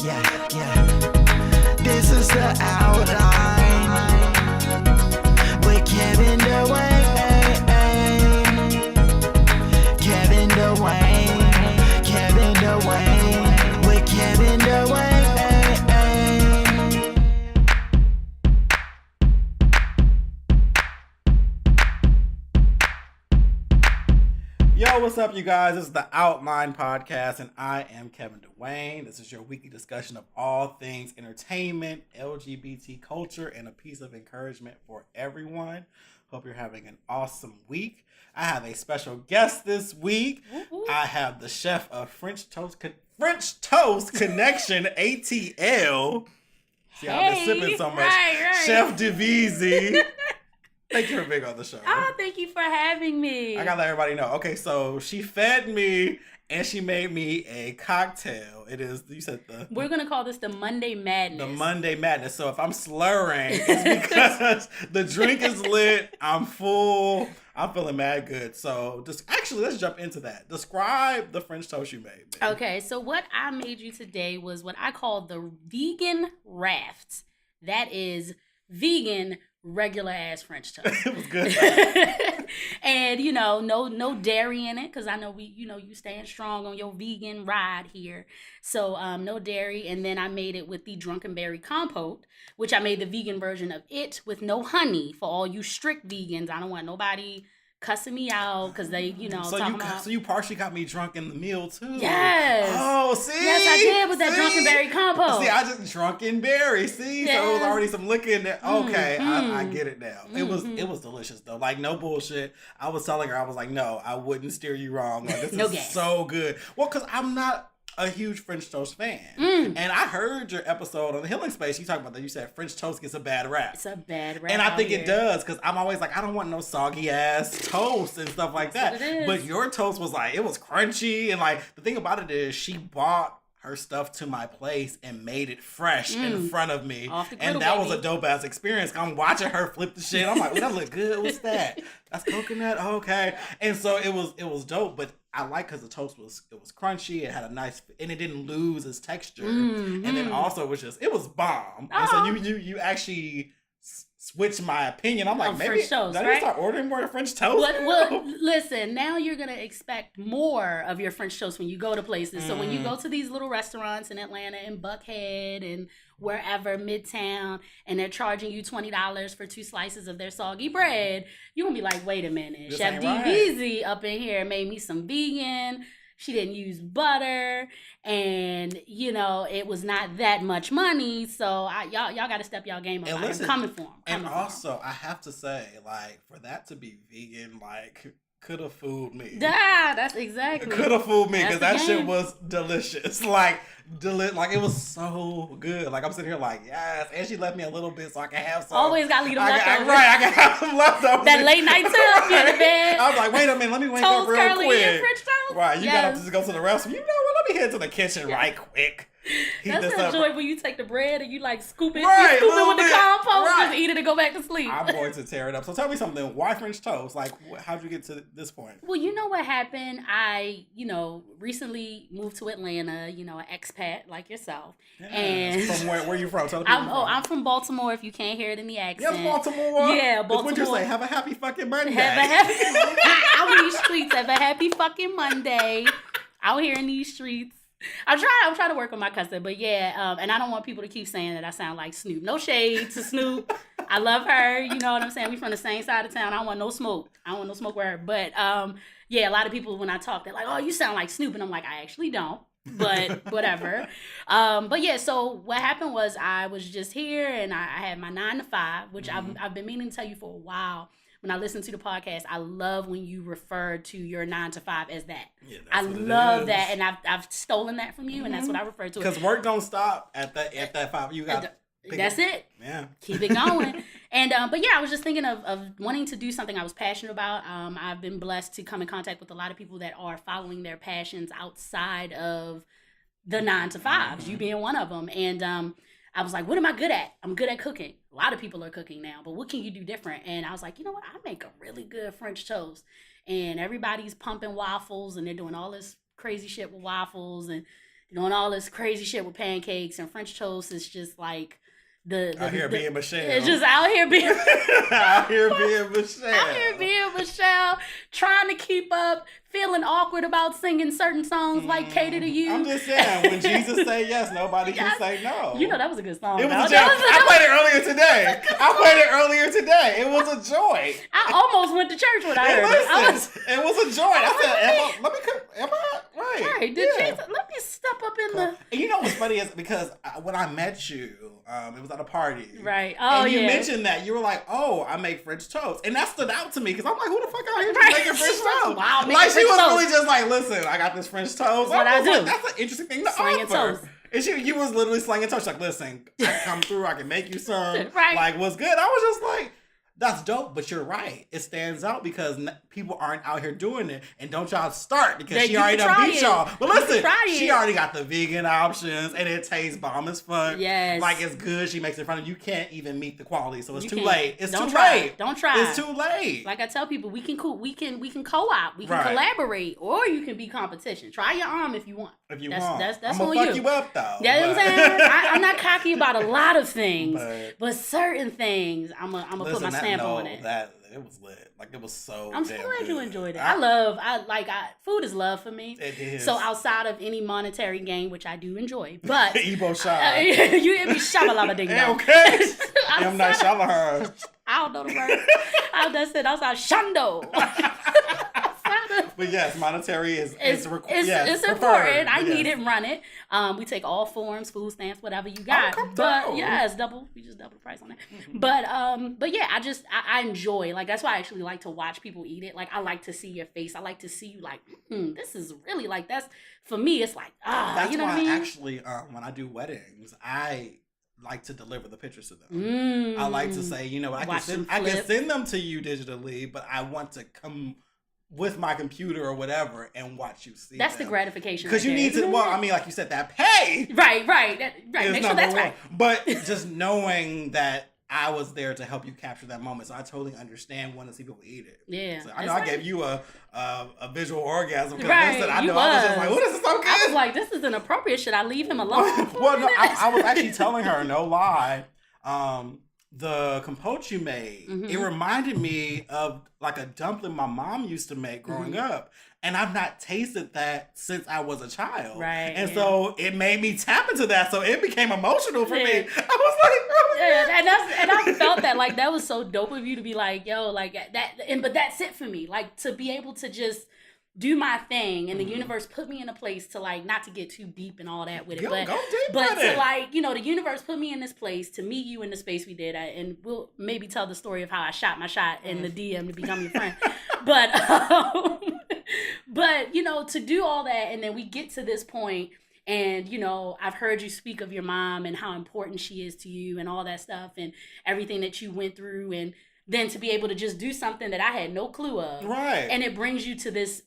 yeah. This is the outline with Kevin Dwayne. Kevin Dwayne. Kevin Dwayne with Kevin Dwayne. Yo, what's up, you guys? This is the Outline Podcast, and I am Kevin Dwayne. This is your weekly discussion of all things entertainment, LGBT culture, and a piece of encouragement for everyone. Hope you're having an awesome week. I have a special guest this week. I have the chef of French Toast Connection ATL. See, I've been sipping so much. Right. Chef Dveezie. Thank you for being on the show. Oh, thank you for having me. I gotta let everybody know. Okay, so she fed me and she made me a cocktail. It is, you said We're gonna call this the Monday Madness. The Monday Madness. So if I'm slurring, it's because the drink is lit. I'm full. I'm feeling mad good. So let's jump into that. Describe the French toast you made. Babe. Okay, so what I made you today was what I call the vegan raft. That is vegan regular ass French toast. It was good. And no dairy in it, because I know you staying strong on your vegan ride here. So no dairy. And then I made it with the drunkenberry compote, which I made the vegan version of it with no honey for all you strict vegans. I don't want nobody cussing me out because they, So you partially got me drunk in the meal too. Yes. Oh, see. Yes, I did with that drunkenberry compote. See, I just drunkenberry. See, Yes. so it was already some liquor in there. Okay, I get it now. It was delicious though. Like no bullshit. I was telling her, I was like, no, I wouldn't steer you wrong. Like this No is gas. so good. Well, because I'm not a huge French toast fan. And I heard your episode on the Healing Space. You talked about that. You said French toast gets a bad rap. It's a bad rap. And I think here. it does, because I'm always like, I don't want no soggy ass toast and stuff like That's that. what it is. But your toast was like, it was crunchy. And like, the thing about it is she bought her stuff to my place and made it fresh in front of me. Off the and griddle, that was baby. a dope ass experience. I'm watching her flip the shit. I'm like, oh, that look good. What's that? That's coconut? Okay. And so it was dope, but I like because the toast was crunchy. It had a nice, and it didn't lose its texture. And then also it was bomb. And so you actually switched my opinion. I'm like, Of maybe French toast, did I right? start ordering more French toast? Well, listen, now you're going to expect more of your French toast when you go to places. So when you go to these little restaurants in Atlanta and Buckhead and wherever, Midtown, and they're charging you $20 for 2 slices of their soggy bread, you're going to be like, wait a minute. This Chef ain't right. Dveezie up in here made me some vegan. She didn't use butter, and it was not that much money. So y'all got to step y'all game up. And listen, I'm coming for them. And also, I have to say, like, for that to be vegan, like, could have fooled me. That's exactly. Could have fooled me, because that That's the shit game. was delicious. Like it was so good. Like I'm sitting here like, yes. And she left me a little bit so I can have some. Always got to leave them leftovers. I can have some leftovers. That late night tip in the bed. I was like, wait a minute, let me wake up Toast real curly quick. and French toast. Right, you Yes. gotta just go to the restroom. You know what? Let me head to the kitchen right quick. Heat That's this the up. joy when you take the bread and you like scoop it, Right, you scoop it little with the bit. compost, Right. just eat it and go back to sleep. I'm going to tear it up. So tell me something. Why French toast? Like, how'd you get to this point? Well, you know what happened? I, recently moved to Atlanta, an expat like yourself. Yeah. And From where you from? Tell the people you're from. I'm from Baltimore, if you can't hear it in the accent. Yes, Baltimore. Yeah, It's what you Baltimore. say. Have a happy fucking Monday. Out in these streets. Have a happy fucking Monday. Out here in these streets. I'm trying to work on my cousin, but yeah, and I don't want people to keep saying that I sound like Snoop. No shade to Snoop. I love her. You know what I'm saying? We from the same side of town. I don't want no smoke. with her. But yeah, a lot of people when I talk, they're like, "Oh, you sound like Snoop," and I'm like, I actually don't. But whatever. But yeah, so what happened was I was just here and I had my 9 to 5, which I've been meaning to tell you for a while. When I listen to the podcast, I love when you refer to your 9 to 5 as that. Yeah, I that's what it love is. that, and I've stolen that from you, and that's what I refer to. Because work don't stop at that 5. You got. That's it. Yeah. Keep it going. And but yeah, I was just thinking of wanting to do something I was passionate about. I've been blessed to come in contact with a lot of people that are following their passions outside of the 9 to 5s. You being one of them, and I was like, what am I good at? I'm good at cooking. A lot of people are cooking now, but what can you do different? And I was like, you know what? I make a really good French toast. And everybody's pumping waffles and they're doing all this crazy shit with waffles. And doing all this crazy shit with pancakes, and French toast is just like out here being Michelle. It's just out here being out here being Michelle. Out here being Michelle, trying to keep up, feeling awkward about singing certain songs like "Cater to You." I'm just saying, when Jesus say yes, nobody can say no. You know that was a good song. It was a joy. I played it earlier today. It was a joy. I almost went to church when I heard it. It was a joy. I said, am I right? Right. Did Jesus, let me step up in the... And you know what's funny is because when I met you, it was at a party. Right. Oh, and you yeah. mentioned that. You were like, oh, I make French toast. And that stood out to me because I'm like, who the fuck out here just making French toast? Wow, like, she was really just like, listen, I got this French toast. That's what I do. Like, that's an interesting thing to Slanging offer. toast. And you was literally slanging toast. Like, listen, I can come through. I can make you some. Right. Like, what's good? I was just like, that's dope, but you're right. It stands out because people aren't out here doing it. And don't y'all start because she already done beat y'all. But listen, she already got the vegan options and it tastes bomb as fuck. Yes. Like, it's good. She makes it in front of you. You can't even meet the quality. So it's too can't. late. It's Don't too try. late. Don't try. It's too late. Like I tell people, we can co-op, we can Right. collaborate, or you can be competition. Try your arm if you want. If you that's, want. That's I'm on gonna fuck you up, though. You know what I'm saying? I'm not cocky about a lot of things, but certain things, I'm gonna put my stamp on it. It was lit. Like, it was so I'm so damn glad good. you enjoyed it. Food is love for me. It is. So outside of any monetary gain, which I do enjoy, but Ebo Shah. you hit me shabba ding dong. Okay. I'm not Shalahar. I don't know the word. That's it. Outside Shando. But yes, monetary is it's important. I need it, run it. We take all forms, food stamps, whatever you got. But yeah, it's double. We just double the price on it. Mm-hmm. But yeah, I enjoy. Like, that's why I actually like to watch people eat it. Like, I like to see your face. I like to see you like, this is really like, that's for me. It's like That's you know why what I mean? Actually, when I do weddings, I like to deliver the pictures to them. I like to say, you know, I can send them to you digitally, but I want to come with my computer or whatever and watch you see. That's the gratification. Because you need to. Well, I mean, like you said, that pay. Right. Make sure that's right. But just knowing that I was there to help you capture that moment, so I totally understand wanting to see people eat it. Yeah, so I know I gave you a visual orgasm. Right, I was just like, "Oh, this is so good." I was like, "This is inappropriate. Should I leave him alone?" Well, no, I was actually telling her, no lie. The compote you made, it reminded me of like a dumpling my mom used to make growing up. And I've not tasted that since I was a child. Right. And so it made me tap into that. So it became emotional for me. I was like, oh, yeah. And I felt that, like, that was so dope of you to be like, yo, like that. But that's it for me. Like, to be able to just do my thing, and the universe put me in a place to, like, not to get too deep and all that with it, but to, like, you know, the universe put me in this place to meet you in the space we did, and we'll maybe tell the story of how I shot my shot in the DM to become your friend, but you know, to do all that, and then we get to this point, and, you know, I've heard you speak of your mom and how important she is to you and all that stuff and everything that you went through, and then to be able to just do something that I had no clue of. Right. And it brings you to this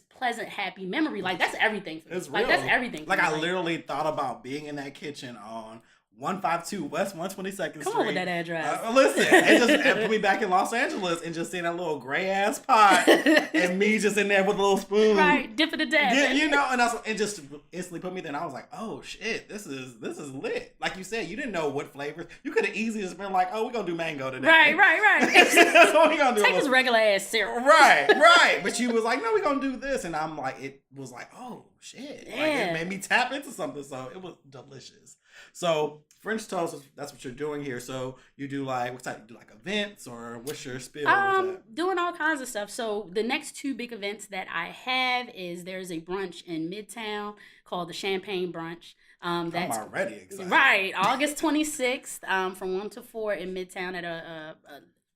pleasant, happy memory. Like, that's everything for me. It's like, real. that's everything for like, me. I literally thought about being in that kitchen on 152 West 122nd Street. Come on with that address. Listen, it put me back in Los Angeles and just seeing that little gray ass pot and me just in there with a little spoon. Right, dipping the dab. Yeah, you know, and it just instantly put me there, and I was like, oh shit, this is lit. Like you said, you didn't know what flavors. You could have easily just been like, oh, we're gonna do mango today. Right. That's what we gonna do. Take this regular ass syrup. Right. But you was like, no, we're gonna do this, and I'm like, it was like, oh shit. Yeah. Like, it made me tap into something, so it was delicious. So French toast, that's what you're doing here. So you do like, what's that? You do like events, or what's your spiel? Doing all kinds of stuff. So the next two big events that I have is there's a brunch in Midtown called the Champagne Brunch. That's I'm already excited. Right, August 26th, from 1 to 4 in Midtown at a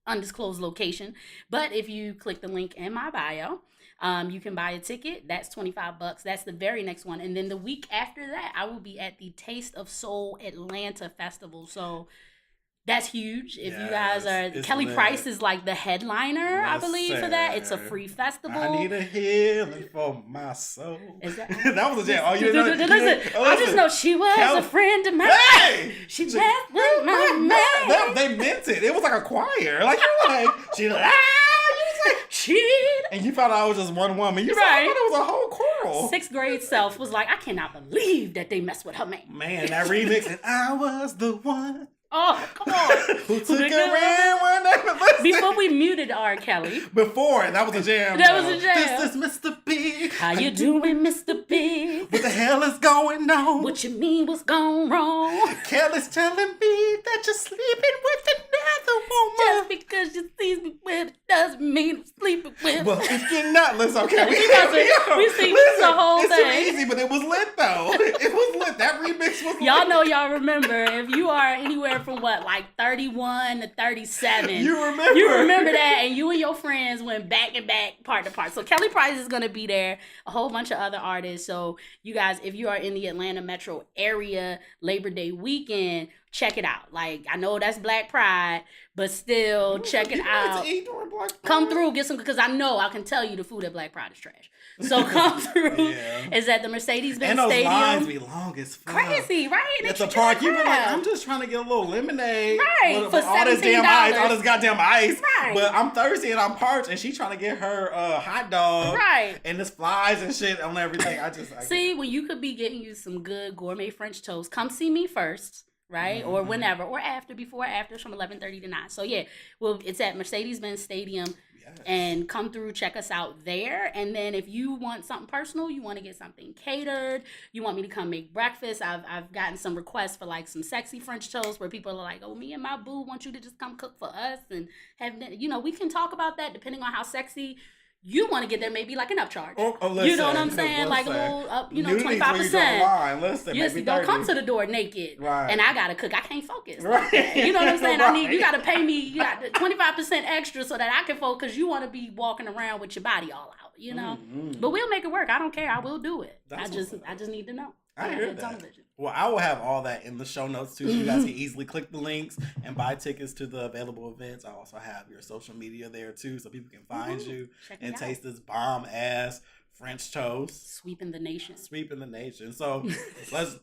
undisclosed location. But if you click the link in my bio, you can buy a ticket. That's $25. That's the very next one. And then the week after that, I will be at the Taste of Soul Atlanta Festival. So that's huge. If you guys are, Kelly Price is like the headliner, I believe, for that. It's a free festival. I need a healing for my soul. Is that was a jam. Oh, you didn't know? Listen, I just know she was a friend of mine. Hey! She just was my man. They meant it. It was like a choir. Like, you're like, she like, Cheat. and you thought I was just one woman. You right. I thought it was a whole chorus. girl. 6th grade self was like, I cannot believe that they messed with her man. Man, that remix, and I was the one. Oh, come on. Who took her in one night? Before we muted R. Kelly. Before, that was a jam. That was a jam. This is Mr. Big. How you doing, Mr. Big? What the hell is going on? What you mean what's gone wrong? Kelly's telling me that you're sleeping with another woman. Just because you see me with it doesn't mean I'm sleeping with. Well, if you're not, listen, okay. We see the whole it's thing. It's too easy, but it was lit, though. It was lit. That remix was lit. Y'all know y'all remember. If you are anywhere from like 31 to 37. You remember. You remember that, and you and your friends went back and back, part to part. So Kelly Price is going to be there, a whole bunch of other artists. So you guys, if you are in the Atlanta metro area, Labor Day weekend, check it out. Like, I know that's Black Pride, but still, check it out. Come through, get some, because I can tell you the food at Black Pride is trash. So come through. Yeah. It's at the Mercedes-Benz and those Stadium. lines be long as fuck. Crazy, right? At the park, you be like, I'm just trying to get a little lemonade. Right, with for all this damn ice, all $17. this goddamn ice. Right. But I'm thirsty and I'm parched, and she's trying to get her hot dog. Right. And there's flies and shit on everything. I see, when you could be getting you some good gourmet French toast, come see me first. Right? Mm-hmm. Or whenever, or after, before, after, it's from 11:30 to 9. So yeah, well, it's at Mercedes-Benz Stadium. Yes. And come through, check us out there. And then if you want something personal, you want to get something catered, you want me to come make breakfast, I've gotten some requests for like some sexy French toast where people are like, oh, me and my boo want you to just come cook for us and have, we can talk about that depending on how sexy you want to get there, maybe like an upcharge. Listen, you know what I'm saying? Like a little up, 25%. Listen, yes, don't come to the door naked. Right. And I gotta cook. I can't focus. Right. You know what I'm saying? Right. You gotta pay me. You got 25% extra so that I can focus. Because you want to be walking around with your body all out. You know. Mm-hmm. But we'll make it work. I don't care. I will do it. I just need to know. I hear that. Television. Well, I will have all that in the show notes too, so you guys can easily click the links and buy tickets to the available events. I also have your social media there too, so people can find you and taste this bomb ass French toast. Sweeping the nation. So let's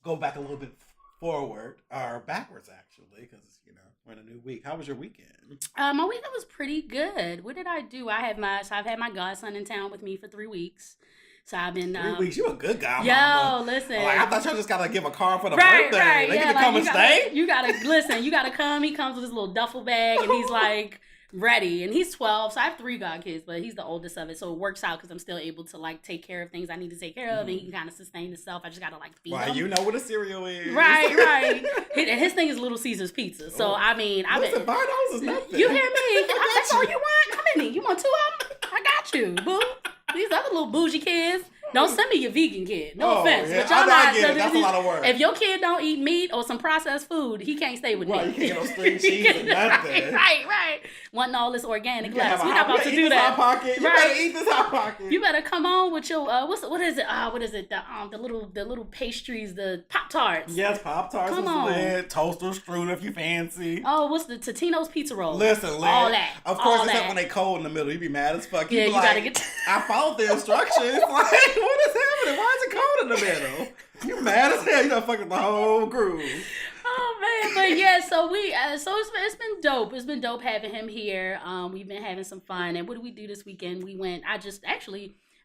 go back a little bit forward, or backwards actually, because we're in a new week. How was your weekend? My weekend was pretty good. What did I do? I've had my godson in town with me for 3 weeks. So I've been 3 weeks. You a good guy, yo, mama. Listen. Like, I thought y'all just gotta give a car for the birthday. Right. They get to come and stay. You gotta listen. You gotta come. He comes with his little duffel bag, and he's like ready. And he's 12. So I have 3 godkids, but he's the oldest of it. So it works out because I'm still able to like take care of things I need to take care of, and he can kind of sustain himself. I just gotta like feed him. You know what a cereal is. Right. And his thing is Little Caesar's pizza. So I mean, listen, $5 is nothing. You hear me? That's all you want. Come in. You want 2 of them? I got you, boo. These other little bougie kids. Don't send me your vegan kid. No offense. Yeah. But y'all not. That's a lot of work. If your kid don't eat meat or some processed food, he can't stay with me. Right, you can't get no string cheese or nothing. Right. Wanting all this organic lettuce. We're not about to do that. You better eat this Hot Pocket. You better come on with your what is it? What is it? The little pastries, the Pop-Tarts. Yes, Pop-Tarts is lit. Toaster strudel if you fancy. Oh, what's the Totino's pizza roll? Listen, all that. Of course, except when they cold in the middle, you be mad as fuck. You gotta get. I followed the instructions. Like, what is happening? Why is it cold in the middle? You mad as hell. You done fucking the whole crew. Oh man, but yeah, so it's been dope. It's been dope having him here. We've been having some fun. And what did we do this weekend?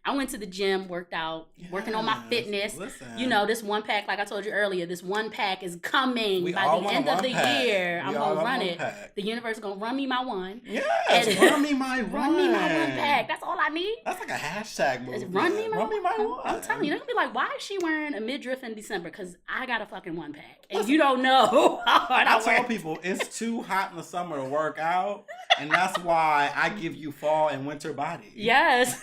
I went to the gym, worked out, working on my fitness. Listen. This 1-pack, like I told you earlier, this 1-pack is coming by the end of the year. I'm going to run it. The universe is going to run me my one. Yes, run me my one. Run me my 1-pack. That's all I need. That's like a hashtag move. Run me my one. I'm telling you, they're going to be like, why is she wearing a midriff in December? Because I got a fucking 1-pack. And you don't know how hard I tell people, it's too hot in the summer to work out. And that's why I give you fall and winter body. Yes.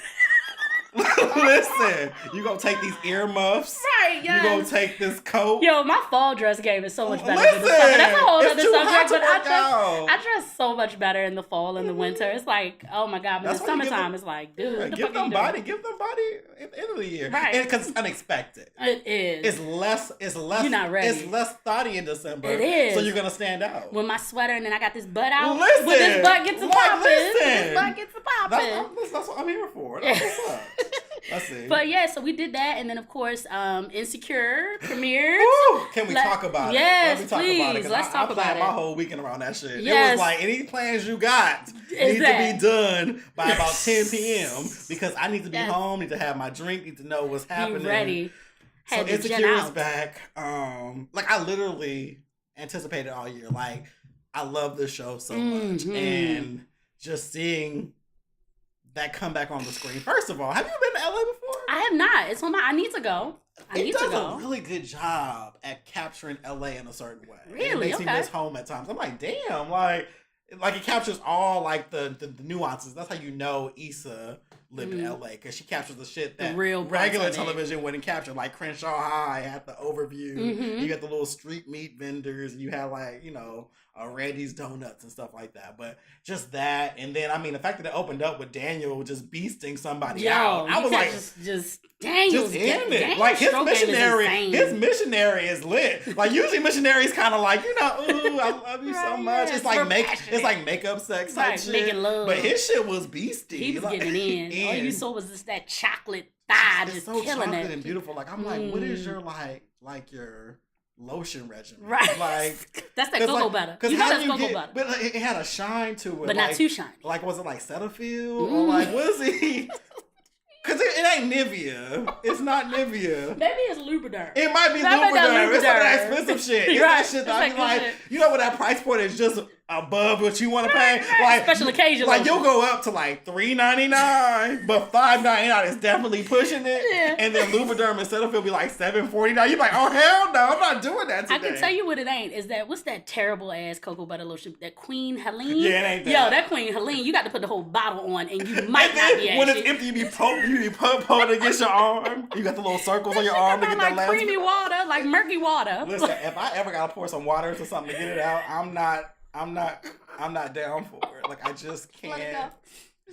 Listen, you gonna take these earmuffs. Right, yes. You gonna take this coat. Yo, my fall dress game is so much better than the summer. That's a whole other subject, but I dress so much better in the fall and the winter. It's like, oh my God, but in the summertime, it's like, dude, give them body at the end of the year. Right. Because it's unexpected. It is. It's less. You're not ready. It's less thoughty in December. It is. So you're gonna stand out. With my sweater and then I got this butt out. Listen. When this butt gets to popping. Listen. This butt gets to popping. That's what I'm here for. That's what's up. Let's see. But yeah, so we did that, and then of course, Insecure premiered. Woo! Can we talk about yes, it? Let me talk please. about it. Let's talk I about planned it. my whole weekend around that shit. Yes. It was like, any plans you got need to be done by about 10 p.m. because I need to be home, need to have my drink, need to know what's happening. Be ready. So Insecure is back. Like, I literally anticipated all year. Like, I love this show so much. And just seeing that come back on the screen. First of all, have you been to LA before? I have not. It's on my. I need to go. It does a really good job at capturing LA in a certain way. Really? It makes me miss home at times. I'm like, damn, like it captures all like the nuances. That's how you know Issa lived in LA, because she captures the shit that real regular television wouldn't capture. Like Crenshaw High had the overview. You got the little street meat vendors. You had like, you know, Randy's Donuts and stuff like that. But just that, and then I mean the fact that it opened up with Daniel just beasting somebody out. I was like, just Daniel's in it. Like his missionary is lit. Like usually missionaries kind of like, you know, ooh, I love you so much. It's like makeup sex type shit. Making love. But his shit was beastie. He was getting it in. All you saw was just that chocolate thigh, just so killing chocolate it. and beautiful. Like I'm like, what is your like your lotion regimen? Right. Like that's that cocoa butter. You know that's cocoa butter. But like, it had a shine to it. But not too shiny. Like was it like Cetaphil or like what is he? Because it ain't Nivea. It's not Nivea. Maybe it's Lubriderm. It might be Lubriderm. It's some of that expensive shit. It's right. that shit that I mean, like, you know what, that price point is just above what you want to pay. Right. Like special occasion. Like you'll go up to like $3.99, but $5.99 is definitely pushing it. Yeah. And then Lubriderm instead of it'll be like $7.49. You're like, oh hell no, I'm not doing that today. I can tell you what it ain't. Is that what's that terrible ass cocoa butter lotion? That Queen Helene. Yeah, it ain't that. Yo, that Queen Helene. You got to put the whole bottle on, and you might not be. When it's empty, you be pulling against your arm. You got the little circles on your arm to get that like last. creamy water, like murky water. Listen, if I ever gotta pour some water into something to get it out, I'm not down for it. Like I just can't.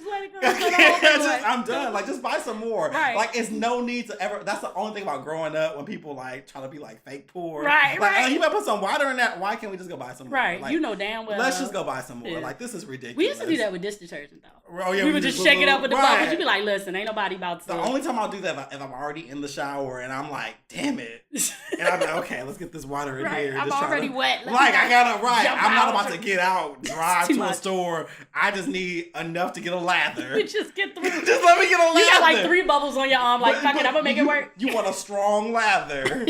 Let it go. Just let it go. I'm done. Like just buy some more. Right. Like it's no need to ever. That's the only thing about growing up when people like try to be like fake poor. Right. Like, right. oh, you better put some water in that. Why can't we just go buy some more? Right. Like, you know damn well. Let's just go buy some more. Yeah. Like this is ridiculous. We used to do that with dish detergent though. Oh, yeah, we would just shake it up with the bubbles. You'd be like, listen, ain't nobody about to. The only time I'll do that if I'm already in the shower and I'm like, damn it. And I'm like, okay, let's get this water in here. I'm just already wet. Like, I gotta, I'm not about to get out, drive to a store. I just need enough to get a lather. You just get through. Just let me get a lather. You got like 3 bubbles on your arm. Like, fuck it, I'm gonna make it work. You want a strong lather.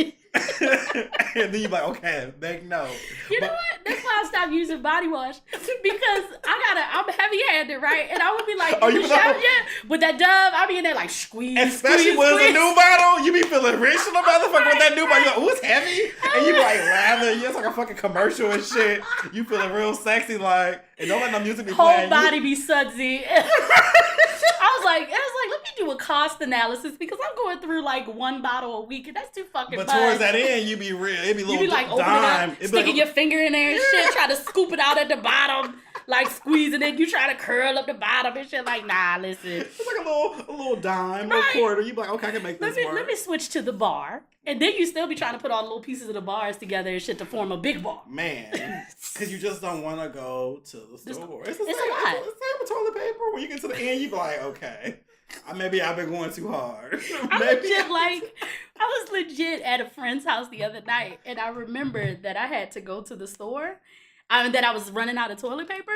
And then you're like, okay, make note. You know what? That's why I stopped using body wash. Because I'm heavy-handed, right? And I would be like, you shower yet? With that Dove, I be in there like, squeeze, especially when it's a new bottle, you be feeling rich in the motherfucker with that new bottle. You're like, ooh, it's heavy. And you be like, lather. It's like a fucking commercial and shit. You feeling real sexy, like, and don't let no music be playing. Whole body be sudsy. I was like, let me do a cost analysis because I'm going through like 1 bottle a week and that's too fucking much. But towards that end, you be real. It be a little you be like opening dime. up, sticking your finger in there and shit, try to scoop it out at the bottom, like squeezing it. You try to curl up the bottom and shit. Like, nah, listen. It's like a little dime, little quarter. You be like, okay, I can make this work. Let me switch to the bar. And then you still be trying to put all the little pieces of the bars together and shit to form a big bar. Man, because you just don't want to go to the store. It's a lot. It's the same with toilet paper. When you get to the end, you be like, okay, maybe I've been going too hard. I was legit at a friend's house the other night, and I remembered that I had to go to the store, and that I was running out of toilet paper.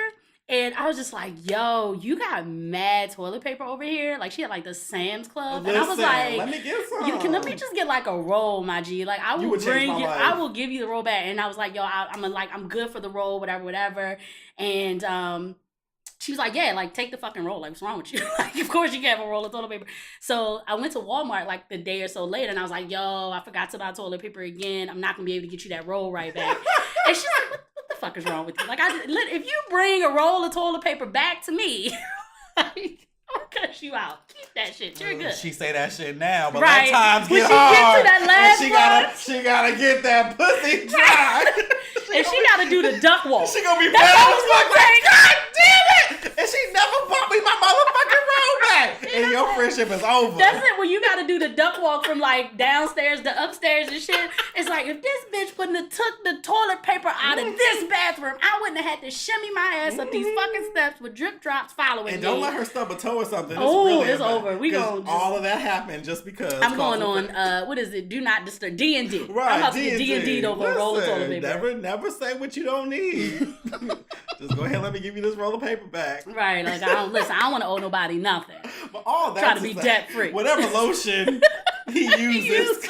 And I was just like, yo, you got mad toilet paper over here? Like, she had, like, the Sam's Club. Listen, and I was like, let me get some. Let me just get, like, a roll, my G. Like, I will give you the roll back. And I was like, yo, I'm good for the roll, whatever. And she was like, yeah, like, take the fucking roll. Like, what's wrong with you? Like, of course you can have a roll of toilet paper. So I went to Walmart, like, the day or so later. And I was like, yo, I forgot to buy toilet paper again. I'm not going to be able to get you that roll right back. And she's like, what the fuck is wrong with you? Like, if you bring a roll of toilet paper back to me, like, I'll cut you out. Keep that shit. You're good. She say that shit now, but right. times when get she hard. Get to that last she gotta get that pussy dry. And she gotta do the duck walk. She gonna be mad as fuck like, God damn it! And she never bought me my motherfucking roll back. and your friendship is over. That's it. When you got to do the duck walk from like downstairs to upstairs and shit. It's like if this bitch took the toilet paper out of this bathroom, I wouldn't have had to shimmy my ass up these fucking steps with drip drops following. And don't let her stub a toe or something. It's over. We gonna all of that happened just because. I'm going on. What is it? Do not disturb. D&D. Right. I'm about to get D&D'd over a roll of toilet paper. Never say what you don't need. Just go ahead and let me give you this roll of paper back. Right. Like I don't want to owe nobody nothing. But all that try to be debt free. Whatever lotion he uses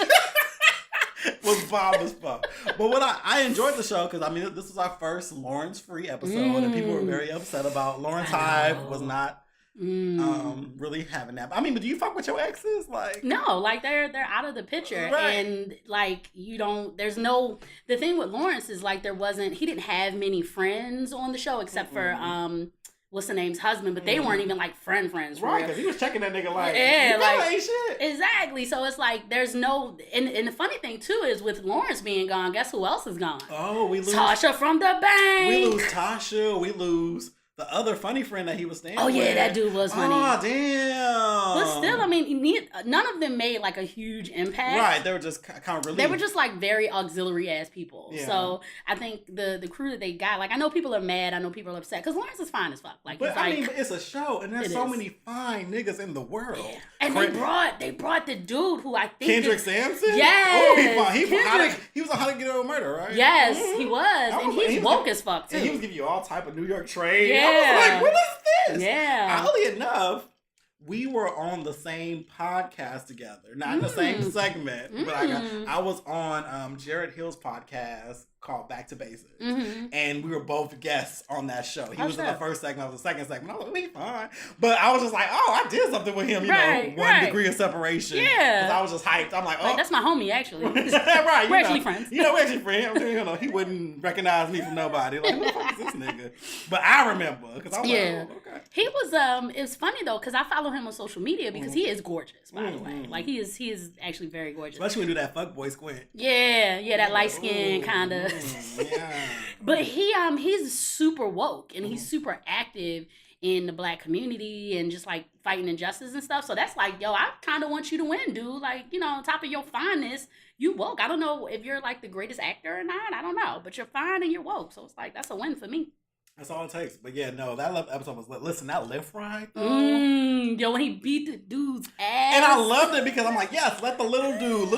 was bomb as fuck. But what I enjoyed the show because I mean this was our first Lawrence free episode and people were very upset about Lawrence Hive was not really having that. I mean, but do you fuck with your exes? Like no, like they're out of the picture, right. And like you don't. There's no. The thing with Lawrence is like he didn't have many friends on the show except for what's the name's husband, but they weren't even like friends. Right, because he was checking that nigga like, yeah, like ain't shit. Exactly. So it's like there's no, and the funny thing too is with Lawrence being gone, guess who else is gone? Oh, we lose Tasha from the bank. We lose Tasha. We lose the other funny friend that he was staying with. Oh yeah, that dude was funny. Oh damn. But still, I mean, none of them made like a huge impact. Right, they were just kind of relieved. They were just like very auxiliary ass people. Yeah. So I think the crew that they got, like I know people are mad, I know people are upset because Lawrence is fine as fuck. Like, but I mean, it's a show, and there's so many fine niggas in the world. Yeah. And they brought the dude who I think Kendrick Sampson. Yes, oh, he was on How to Get Away with Murder, right? Yes, he was, and he's woke as fuck too. And he was giving you all type of New York trade. Yeah. I was like, what is this? Yeah. Oddly enough, we were on the same podcast together, not in the same segment, but I was on Jared Hill's podcast called Back to Basics, and we were both guests on that show. He was in the first segment, I was the second segment. I was like, we fine, but I was just like, oh, I did something with him, you know, 1 degree of separation. Yeah, because I was just hyped. I'm like, oh, that's my homie actually. Right, we're actually friends. You know, we're actually friends. You know, he wouldn't recognize me from nobody. Like, who the fuck is this nigga? But I remember because I was like, oh, okay. He was. It's funny though because I follow him on social media because he is gorgeous. By the way, like he is actually very gorgeous. Especially when you do that fuckboy squint. Yeah, that light skin kind of. Yeah. But he's super woke and he's super active in the black community and just like fighting injustice and stuff. So that's like, yo, I kind of want you to win, dude. Like, you know, on top of your fineness, you woke. I don't know if you're like the greatest actor or not. I don't know, but you're fine and you're woke. So it's like that's a win for me. That's all it takes. But yeah, no, that episode was lit. Listen, that lift ride. Yo, when he beat the dude's ass. And I loved it because I'm like, yes, let the little dudes,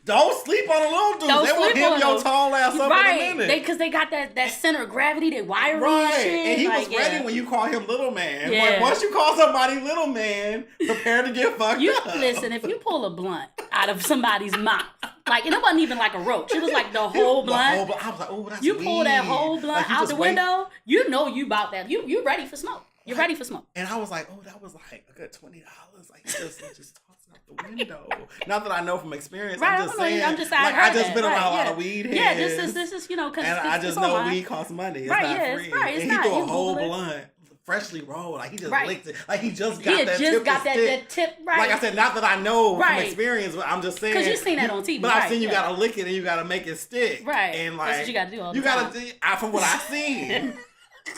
don't sleep on the little dudes. They will hit your tall ass up in a minute. Because they got that center of gravity, they wiring and shit. And he like, was ready when you call him little man. Yeah. Like, once you call somebody little man, prepare to get fucked up. Listen, if you pull a blunt out of somebody's mouth, like, and it wasn't even like a roach. It was like the whole blunt. I was like, oh, that's you weed. pull that whole blunt like, out the window, you know you about that. You ready for smoke. You're ready for smoke. And I was like, oh, that was like a good $20. Like, he just tossed out the window. Not that I know from experience. Right, I'm just saying. I just been around a lot of weed heads. Yeah, this is, you know, because and I just know weed costs money. It's not free. It's right. And he threw a whole blunt. Freshly rolled, like he just licked it, like he just got that tip. Right. Like I said, not that I know from experience, but I'm just saying because you've seen that on TV. But I've seen you gotta lick it and you gotta make it stick. Right. And like that's what you gotta do. You gotta from what I've seen,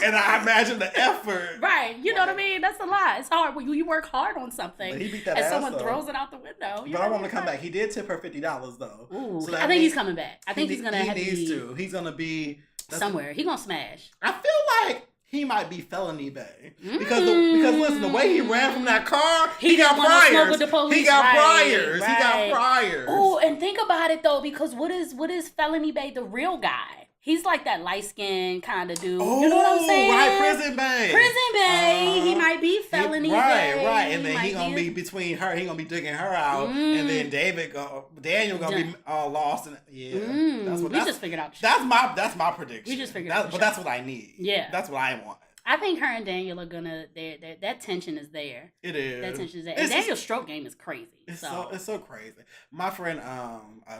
and I imagine the effort. Right. You know what I mean? That's a lot. It's hard when you work hard on something. But he beat that and ass, someone though. Throws it out the window. But I want him to come back. He did tip her $50 though. Ooh. So I think he's coming back. I think he's gonna. He needs to. He's gonna be somewhere. He's gonna smash. I feel like he might be felony bay because listen, the way he ran from that car, he got priors. He got priors. He got priors. Oh, and think about it though, because what is felony bay the real guy? He's like that light skinned kind of dude. Oh, you know what I'm saying? Right, prison bay. Prison bay. He might be felony bay. Right. And then he gonna be between her. He gonna be digging her out, and then Daniel gonna be lost. And that's what we just figured out. That's my prediction. We just figured out. But that's what I need. Yeah, that's what I want. I think her and Daniel are gonna. That tension is there. It is. That tension is there. And Daniel's stroke game is crazy. It's so crazy. My friend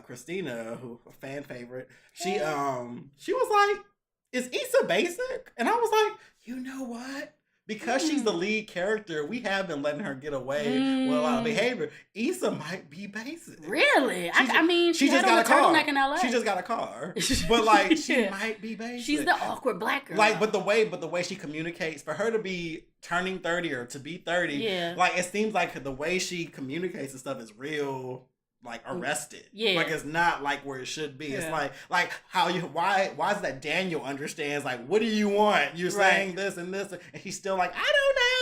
Christina, who a fan favorite, she was like, "Is Issa basic?" And I was like, "You know what? because she's the lead character, we have been letting her get away with a lot of behavior. Issa might be basic. Really? I mean, she just got a turtleneck in LA. She just got a car, but like she might be basic. She's the awkward black girl. Like, but the way she communicates, for her to be turning 30 or to be 30, like it seems like the way she communicates and stuff is real. Like arrested, like it's not like where it should be. It's like how you why is that Daniel understands like what do you want? You're saying this and this, and she's still like I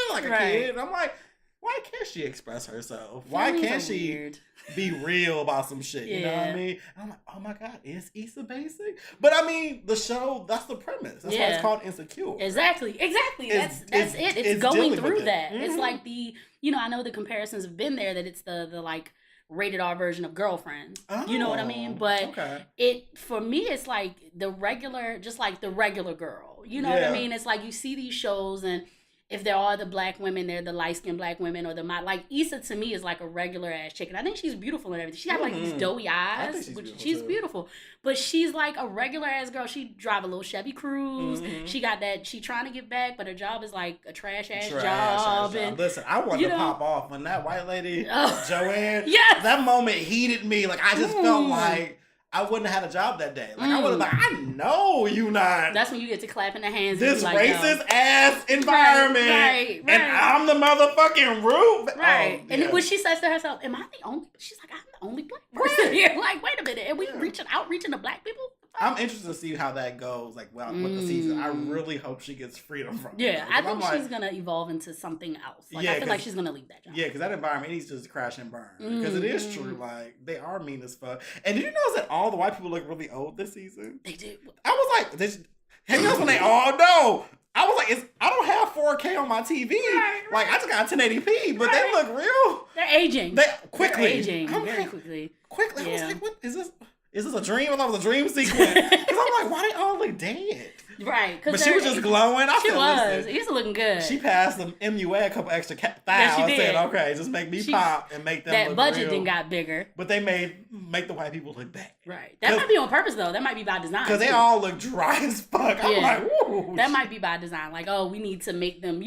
don't know, like a kid. And I'm like, why can't she express herself? Why can't she be real about some shit? You know what I mean? And I'm like, oh my god, is Issa basic? But I mean, the show, that's the premise. That's why it's called Insecure. Exactly. That's it. It's going through that. It's like the I know the comparisons have been there that it's the like rated R version of Girlfriends. You know what I mean? But it for me it's like the regular girl. You know what I mean? It's like you see these shows and if there are the black women, they're the light-skinned black women or like Issa to me is like a regular ass chick. And I think she's beautiful and everything. She got like these doughy eyes. I think she's beautiful. But she's like a regular ass girl. She drive a little Chevy Cruze. She got that, she trying to get back, but her job is like a trash ass job. And, listen, I wanted to pop off when that white lady, Joanne, yes, that moment heated me. Like I just felt like I wouldn't have had a job that day. Like I would have like, I know you not. That's when you get to clapping the hands. This like, racist ass environment. Right. And I'm the motherfucking root. Right. And then when she says to herself, am I the only? She's like, I'm the only black person here. Like, wait a minute. And we reaching to black people? I'm interested to see how that goes, like, with the season. I really hope she gets freedom from it. Yeah, I think she's going to evolve into something else. Like, I feel like she's going to leave that job. Yeah, because that environment needs to just crash and burn. Because it is true, like, they are mean as fuck. And did you notice that all the white people look really old this season? They do. I was like, have you noticed when they all know? I was like, I don't have 4K on my TV. Right. Like, I just got 1080p, but they look real. They're aging. Quickly. They're aging very quickly. Quickly. I was like, what is this? Is this a dream? I thought it was a dream sequence. Because I'm like, why they all look dead? Right. But she was just glowing. She was. He was looking good. She passed them MUA a couple extra thousands. I said, okay, just make me pop and make them look real. That budget then got bigger. But they make the white people look bad. Right. That might be on purpose, though. That might be by design. Because they all look dry as fuck. I'm like, woo. That might be by design. Like, oh, we need to make them,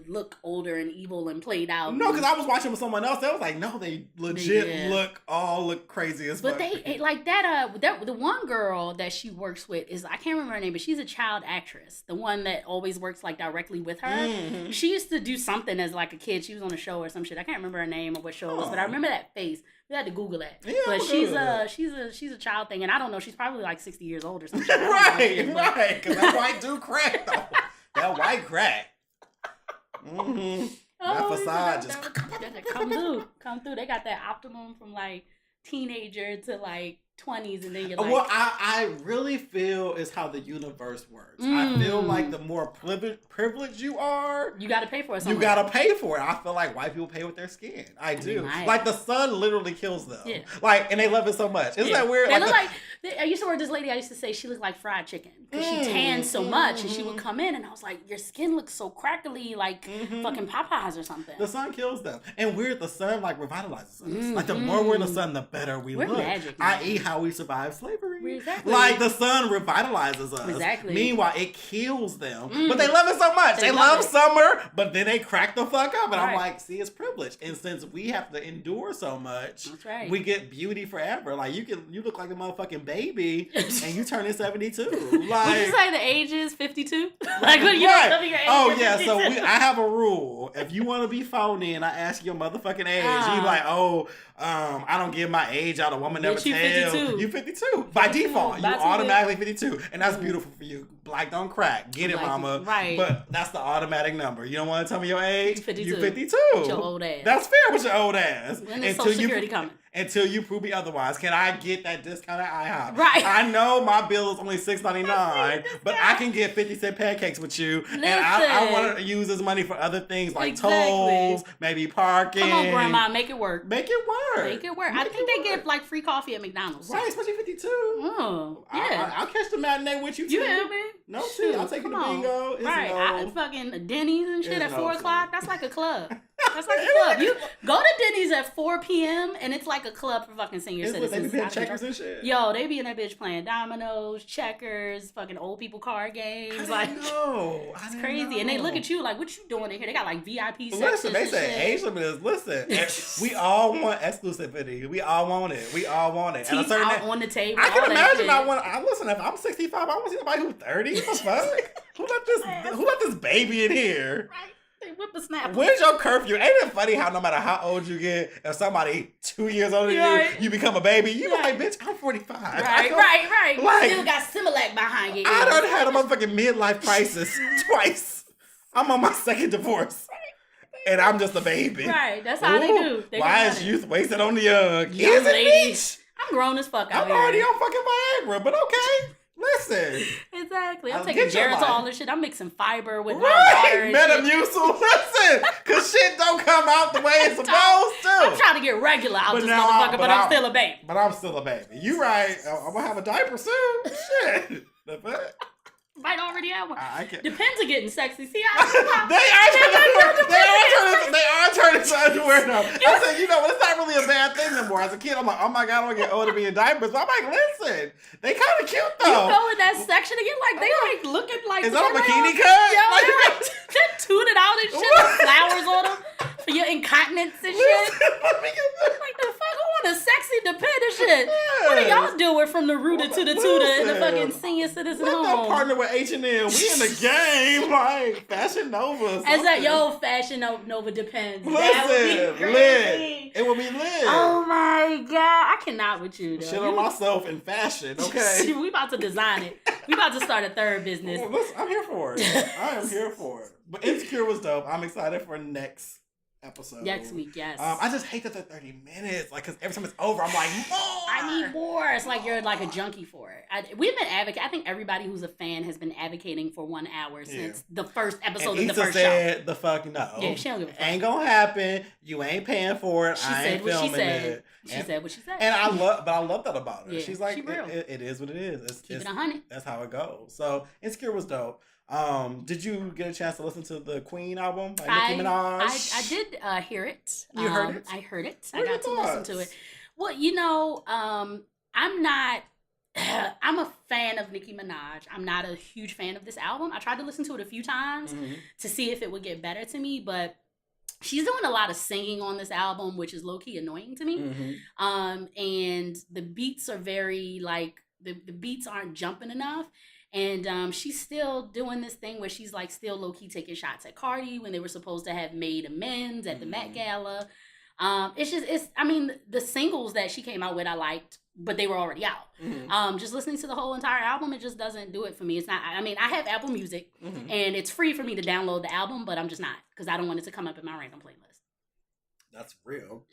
look older and evil and played out. No, because I was watching with someone else. They was like, no, they legit look crazy as fuck. But they, like that, the one girl that she works with is, I can't remember her name, but she's a child actress. The one that always works like directly with her. Mm-hmm. She used to do something as like a kid. She was on a show or some shit. I can't remember her name or what show it was, but I remember that face. We had to Google that. Yeah, but she's a child thing, and I don't know. She's probably like 60 years old or something. right. Because that white dude crack though. That white crack. Mm-hmm. That facade just come through. They got that optimum from like teenager to like 20s, and then you're like, well, I really feel is how the universe works. I feel like the more privileged you are, you got to pay for it. You got to pay for it. I feel like white people pay with their skin. I do. Like the sun literally kills them. Yeah. Like, and they love it so much. Isn't that weird? They look like I used to work with this lady. I used to say she looked like fried chicken because she tanned so much, and she would come in, and I was like, your skin looks so crackly, like fucking Popeyes or something. The sun kills them, and the sun like revitalizes us. Like the more we're in the sun, the better we look. Magic, i.e., how we survive slavery. Exactly. Like the sun revitalizes us. Exactly. Meanwhile, it kills them, but they love it so much. They love summer, but then they crack the fuck up, and I'm like, see, it's privilege. And since we have to endure so much, we get beauty forever. Like you look like a motherfucking baby, and you turn in 72. Like, would you say the age is 52? Like when you don't tell me your age. Oh yeah, so I have a rule. If you want to be phony and I ask your motherfucking age, you like, I don't give my age out. A woman never tells. You 52 by default. You automatically 52, and that's beautiful for you. Black don't crack. Get it, mama. Right. But that's the automatic number. You don't want to tell me your age? You 52. You 52. With your old ass. That's fair with your old ass. When is Social Security coming? Until you prove me otherwise. Can I get that discount at IHOP? Right. I know my bill is only $6.99, but I can get 50-cent pancakes with you. Listen. And I want to use this money for other things like tolls, maybe parking. Come on, Grandma. Make it work. Make it work. Make it work. I think they get like free coffee at McDonald's. Right, especially 52. Oh, yeah. I'll catch the matinee with you too. You hear me? No, see, I'll take you to bingo. Right. Fucking Denny's and shit at 4 o'clock. That's like a club. That's like a club. You go to Denny's at 4 p.m. and it's like a club for fucking senior They citizens. be playing checkers and shit. Yo, they be in that bitch playing dominoes, checkers, fucking old people card games. It's crazy. And they look at you like, what you doing in here? They got like VIP sections. Listen, they say age limit is we all want exclusivity. We all want it. And a certain out on the table. I can imagine. Listen. If I'm 65, I want to see somebody who's 30. What the fuck? Who let this baby in here? Right. They whip a snap. When's your curfew? Ain't it funny how no matter how old you get, if somebody 2 years older than you become a baby, you be like, bitch, I'm 45. Right. Like, you still got Similac behind you. I done had a motherfucking midlife crisis twice. I'm on my second divorce. And I'm just a baby. Right, that's how they do. Why is youth wasted on the young? Is it, bitch? I'm grown as fuck out I'm here. already on fucking Viagra, but okay. Listen. Exactly. I'm taking Geritol and shit. I'm mixing fiber with my water and Metamucil. Listen. Because shit don't come out the way it's supposed to. I'm trying to get regular out this motherfucker, but I'm still a baby. But I'm still a baby. You right. I'm going to have a diaper soon. Shit. The fuck? Might already have one. I can't. Depends on getting sexy. See, they are turning to underwear now. I said, it's not really a bad thing no more. As a kid, I'm like, oh my God, I'm gonna get older being diapers. But I'm like, listen, they kind of cute though. You go in that section again, like they like looking like. Is that a bikini cut? Yo, they're tooted out and shit, with flowers on them for your incontinence and shit. Like the fuck, I want a sexy dependent shit. Yeah. What are y'all doing from the rooter to the tutor in the fucking senior citizen home? Let's partner with H&M. We in the game, like Fashion Nova. As that Fashion Nova depends. Listen, that would be lit. It will be lit. Oh my God, I cannot with you. Though. Shit on myself in fashion. Okay, we about to design it. We about to start a third business. Well, listen, I'm here for it. I am here for it. But Insecure was dope. I'm excited for next episode. Next week, yes. I just hate that they're 30 minutes. Like, because every time it's over, I'm like, more! I need more. It's like you're like a junkie for it. We've been advocating. I think everybody who's a fan has been advocating for 1 hour since the first episode of the first said, the fuck no. Yeah, she don't give a fuck. Ain't gonna happen. You ain't paying for it. I ain't filming it. She said what she said. And I love that about her. Yeah, she's like, she real. It is what it is. Keep it 100. That's how it goes. So, Insecure was dope. Did you get a chance to listen to the Queen album by Nicki Minaj? I did hear it. You heard it? I heard it. What I got to listen to it. Well, I'm not. I'm a fan of Nicki Minaj. I'm not a huge fan of this album. I tried to listen to it a few times to see if it would get better to me, but she's doing a lot of singing on this album, which is low-key annoying to me. And the beats are very like the beats aren't jumping enough. And she's still doing this thing where she's like still low-key taking shots at Cardi when they were supposed to have made amends at the Met Gala. The singles that she came out with I liked, but they were already out. Just listening to the whole entire album, it just doesn't do it for me. It's not, I have Apple Music and it's free for me to download the album, but I'm just not, because I don't want it to come up in my random playlist. That's real.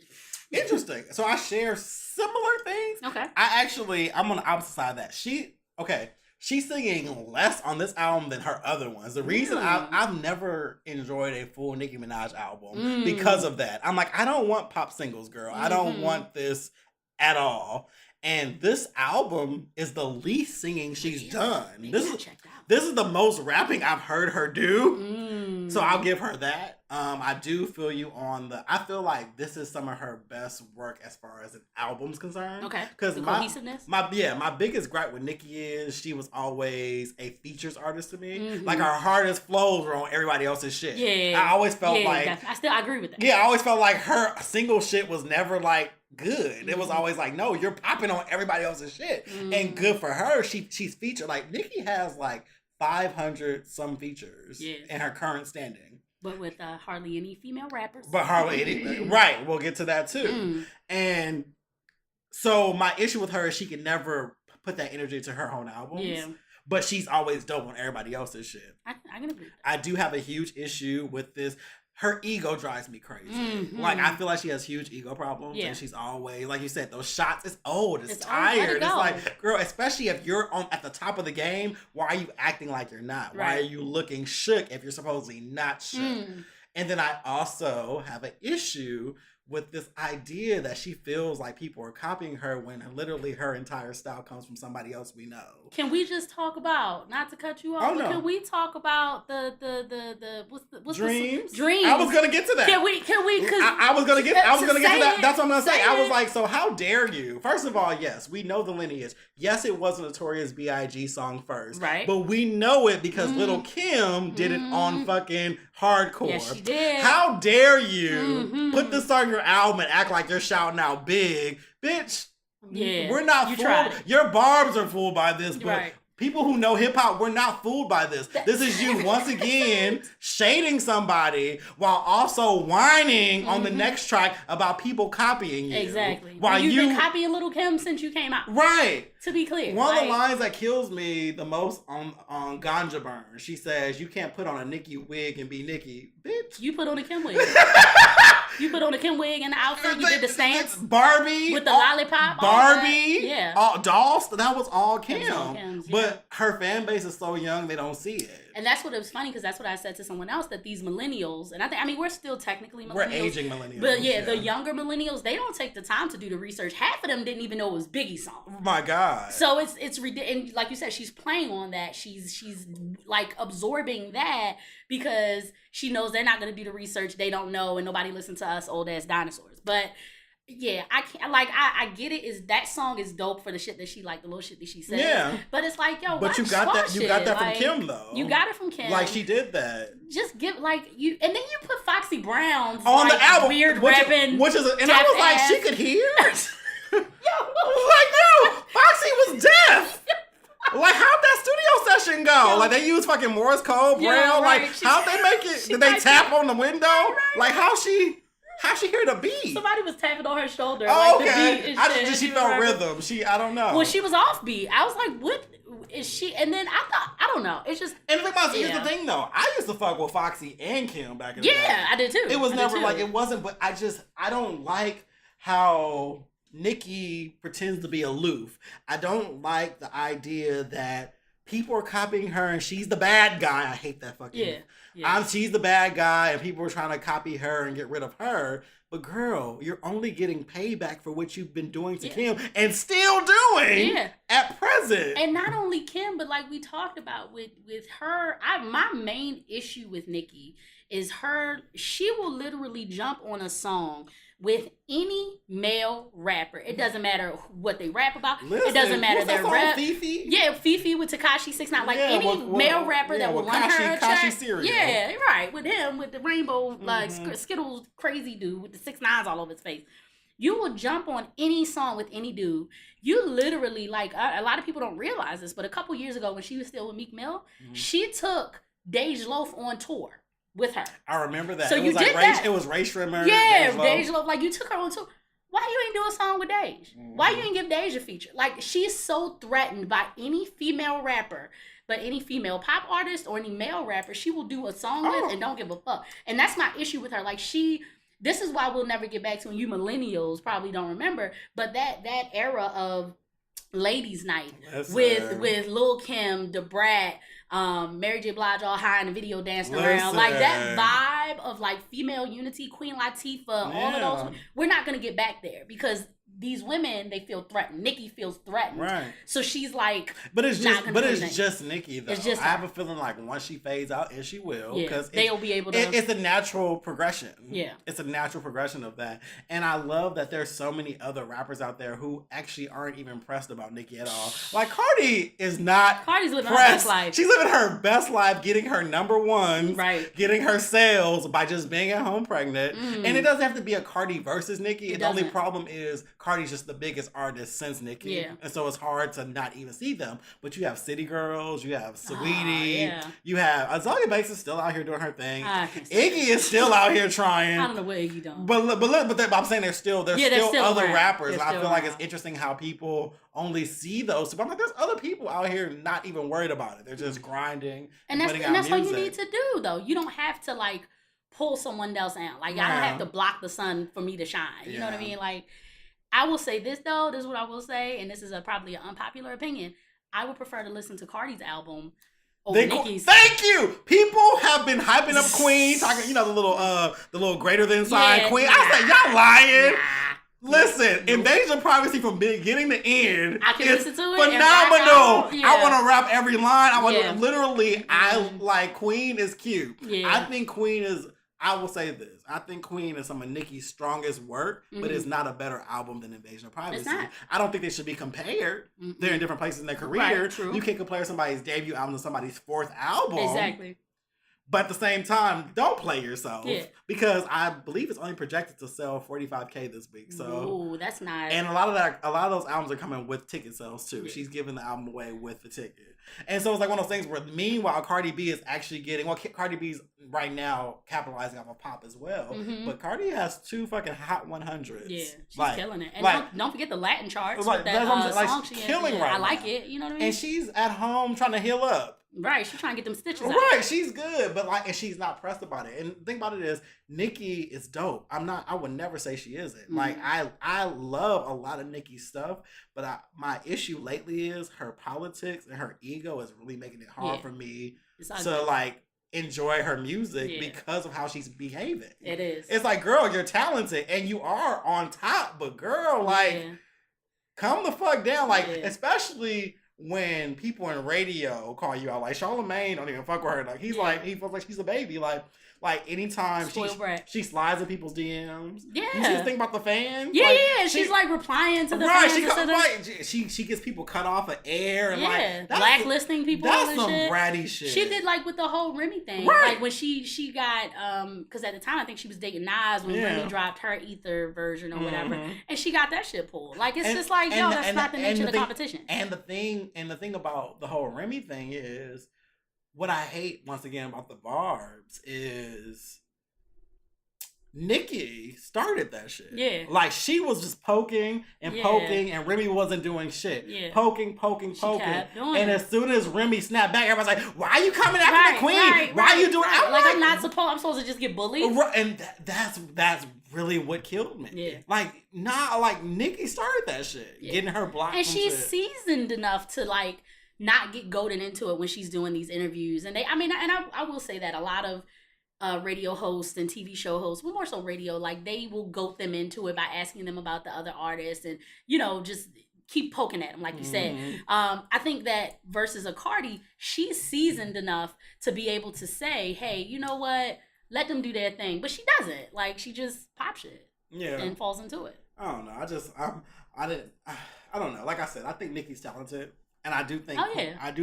Interesting. So I share similar things. Okay. I'm on the opposite side of that. She's singing less on this album than her other ones. The reason I've never enjoyed a full Nicki Minaj album because of that. I'm like, I don't want pop singles, girl. I don't want this at all. And this album is the least singing she's done. This is the most rapping I've heard her do. So I'll give her that. I do feel you on I feel like this is some of her best work as far as an album's concerned. Okay. Because the cohesiveness? My biggest gripe with Nicki is she was always a features artist to me. Like her hardest flows were on everybody else's shit. Yeah. I always felt like I agree with that. Yeah, I always felt like her single shit was never like good. It was always like, no, you're popping on everybody else's shit. And good for her, she's featured. Like Nicki has like 500 some features in her current standing. But with hardly any female rappers. But hardly any. Right. We'll get to that too. And so my issue with her is she can never put that energy to her own albums. Yeah. But she's always dope on everybody else's shit. I can agree with that. I do have a huge issue with this. Her ego drives me crazy. Like, I feel like she has huge ego problems. Yeah. And she's always, like you said, those shots, it's old. It's tired. It's like, girl, especially if you're at the top of the game, why are you acting like you're not? Right. Why are you looking shook if you're supposedly not shook? And then I also have an issue with this idea that she feels like people are copying her when literally her entire style comes from somebody else we know. Can we just talk about, not to cut you off, but can we talk about the what's Dreams? Dreams. I was gonna get to that. Can we? Cause I was gonna get to that. That's what I'm gonna say. I was it. like, so how dare you? First of all, yes, we know the lineage. Yes, it was a Notorious B.I.G. song first, right? But we know it because Lil' Kim did it on fucking hardcore. Yes, she did. How dare you put this on your album and act like you're shouting out big, bitch? Yeah, we're not fooled. Your barbs are fooled by this, but people who know hip hop, we're not fooled by this. This is you once again shading somebody while also whining on the next track about people copying you. Exactly. While you've been copying Lil' Kim since you came out. Right. To be clear. One of the lines that kills me the most on Ganja Burn, she says, "You can't put on a Nicki wig and be Nicki." Bitch. You put on a Kim wig. You put on a Kim wig and the outfit. You did the stance. Barbie. With the lollipop. Barbie. Yeah. Dolls. That was all Kim's. Yeah. But her fan base is so young, they don't see it. And that's what it was funny, because that's what I said to someone else, that these millennials, and I mean, we're still technically millennials. We're aging millennials. But yeah, the younger millennials, they don't take the time to do the research. Half of them didn't even know it was Biggie's song. Oh my God. So it's ridiculous. And like you said, she's playing on that. She's like absorbing that because she knows they're not going to do the research. They don't know, and nobody listens to us old ass dinosaurs. But yeah, I can't, like, I get it. Is that song is dope for the shit that she, like, the little shit that she said. Yeah. But it's like, yo, but you got that from Kim though. You got it from Kim. Like, she did that. Just give, like, you, and then you put Foxy Brown's on like, the album, weird rapping, and I was like, she could hear. Yo, like, no, Foxy was deaf. Like, how'd that studio session go? Like, they used fucking Morse code, Braille. Right. Like, how'd they make it? Did they tap on the window? Like, how'd she hear the beat? Somebody was tapping on her shoulder. Oh, like, okay. The beat I just think she felt rhythm. I don't know. Well, she was off beat. I was like, what is she? And then I thought, I don't know. It's just. And here's the thing, though. I used to fuck with Foxy and Kim back in the day. Yeah, I did too. It was never like, it wasn't, but I don't like how Nicki pretends to be aloof. I don't like the idea that people are copying her and she's the bad guy. I hate that fucking. Yeah. She's the bad guy and people are trying to copy her and get rid of her. But girl, you're only getting payback for what you've been doing to Kim and still doing at present. And not only Kim, but like we talked about with her, my main issue with Nicki is she will literally jump on a song with any male rapper. It doesn't matter what they rap about. Listen, it doesn't matter their rap. Fifi? Yeah, Fifi with Tekashi 6ix9ine. Like any male rapper that will run her a track. Yeah, right. With him, with the rainbow, like Skittles crazy dude with the 6ix9ines all over his face. You will jump on any song with any dude. You literally, like, a lot of people don't realize this, but a couple years ago when she was still with Meek Mill, she took Dej Loaf on tour with her. I remember that. So it you was did like that. It was Ray Shrimmer. Yeah, Dej Loaf. Like, you took her on tour. Why you ain't do a song with Dej? Why you ain't give Dej a feature? Like, she's so threatened by any female rapper, but any female pop artist or any male rapper, she will do a song with and don't give a fuck. And that's my issue with her. Like, this is why we'll never get back to, and you millennials probably don't remember, but that era of Ladies Night with Lil' Kim, Da Brat, Mary J. Blige all high in the video dancing around. Like, that vibe of like female unity, Queen Latifah, all of those, we're not going to get back there because these women, they feel threatened. Nicki feels threatened. Right. So she's like, but it's just Nicki though. I have a feeling like once she fades out, and she will, because they'll be able to. It's a natural progression. Yeah. It's a natural progression of that. And I love that there's so many other rappers out there who actually aren't even impressed about Nicki at all. Like, Cardi's living her best life. She's living her best life, getting her number one, getting her sales by just being at home pregnant. And it doesn't have to be a Cardi versus Nicki. The only problem is Cardi's just the biggest artist since Nicki. Yeah. And so it's hard to not even see them. But you have City Girls, you have Saweetie, you have Azalia Banks is still out here doing her thing. Iggy is still out here trying. I don't know what Iggy doing. But I'm saying there's still other rappers. And I feel like it's interesting how people only see those. But I'm like, there's other people out here not even worried about it. They're just grinding and putting out music. That's what you need to do, though. You don't have to like pull someone else out. Like, I don't have to block the sun for me to shine. You know what I mean? Like, I will say this, though. This is what I will say, and this is probably an unpopular opinion. I would prefer to listen to Cardi's album over Nicki's. Thank you. People have been hyping up Queen, talking, the little greater than sign Queen. I was like, y'all lying. Listen, Invasion of Privacy from beginning to end I can listen to it. Phenomenal. Yeah. I want to rap every line. I want to literally. I like Queen is cute. Yeah. I think Queen is. I will say this. I think Queen is some of Nicki's strongest work, but it's not a better album than Invasion of Privacy. It's not. I don't think they should be compared. They're in different places in their career. Right, true. You can't compare somebody's debut album to somebody's fourth album. Exactly. But at the same time, don't play yourself. Yeah. Because I believe it's only projected to sell 45K this week. So ooh, that's nice. And a lot of those albums are coming with ticket sales too. Yeah. She's giving the album away with the ticket. And so it's like one of those things where meanwhile Cardi B is actually getting Cardi B's right now capitalizing off of pop as well. But Cardi has 2 fucking Hot 100s. Yeah, she's killing it. And don't forget the Latin charts. Like, that song she's killing right now. I like it. You know what I mean? And she's at home trying to heal up. Right, she's trying to get them stitches out. Right, she's good, but and she's not pressed about it. And the thing about it is, Nicki is dope. I would never say she isn't. Like, I love a lot of Nicki's stuff, but my issue lately is her politics and her ego is really making it hard for me to enjoy her music because of how she's behaving. It is. It's like, girl, you're talented and you are on top, but girl, come the fuck down. Especially when people in radio call you out, like Charlamagne don't even fuck with her. Like he feels like she's a baby. Like anytime she slides in people's DMs. Yeah. You see the thing about the fans? Yeah, she's like replying to the fans. She gets people cut off of air and blacklisting people. That's some shit. bratty shit. She did with the whole Remy thing. Right. Like when she got because at the time I think she was dating Nas when Remy dropped her Ether version or whatever, and she got that shit pulled. Like it's just like that's not the nature of the competition. And the thing about the whole Remy thing is, what I hate once again about the Barbs is Nicki started that shit. Yeah. Like she was just poking and Remy wasn't doing shit. Yeah. Poking. And as soon as Remy snapped back, everybody's like, why are you coming after the queen? Why are you doing I'm supposed to just get bullied? And that's really what killed me. Yeah. Nicki started that shit. Getting her blocked. And she's seasoned enough to not get goaded into it when she's doing these interviews. And I will say that a lot of radio hosts and TV show hosts, but more so radio, they will goat them into it by asking them about the other artists and, just keep poking at them, like you said. I think that versus a Cardi, she's seasoned enough to be able to say, hey, you know what? Let them do their thing. But she doesn't. She just pops shit. Yeah. And falls into it. I don't know. I don't know. Like I said, I think Nicki's talented. And I do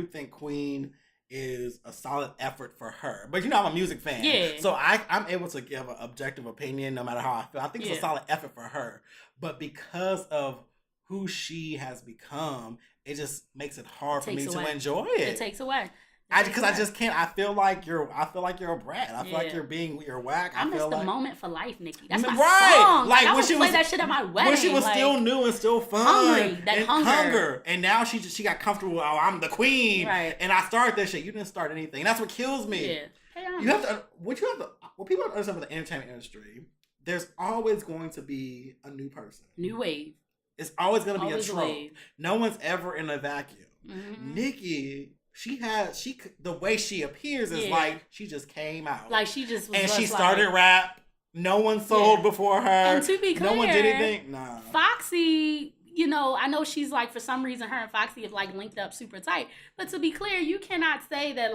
think Queen is a solid effort for her. But I'm a music fan. Yeah. So I'm able to give an objective opinion no matter how I feel. I think it's a solid effort for her. But because of who she has become, it just makes it hard for me to enjoy it. It takes away. Because I just can't. I feel like you're a brat. I feel like you're whack. I miss the moment for life, Nicki. That's my song. I would play that shit at my wedding. When she was still new and still fun. Hunger. And now she got comfortable. Oh, I'm the queen. Right. And I started this shit. You didn't start anything. And that's what kills me. Yeah. You have to. What people have to understand with the entertainment industry, there's always going to be a new person. New wave. It's always going to be a trope. No one's ever in a vacuum. Nicki. The way she appears is she just came out. She just was. And she started rap. No one sold before her. And to be clear, no one did anything. Nah. Foxy, I know she's for some reason her and Foxy have linked up super tight. But to be clear, you cannot say that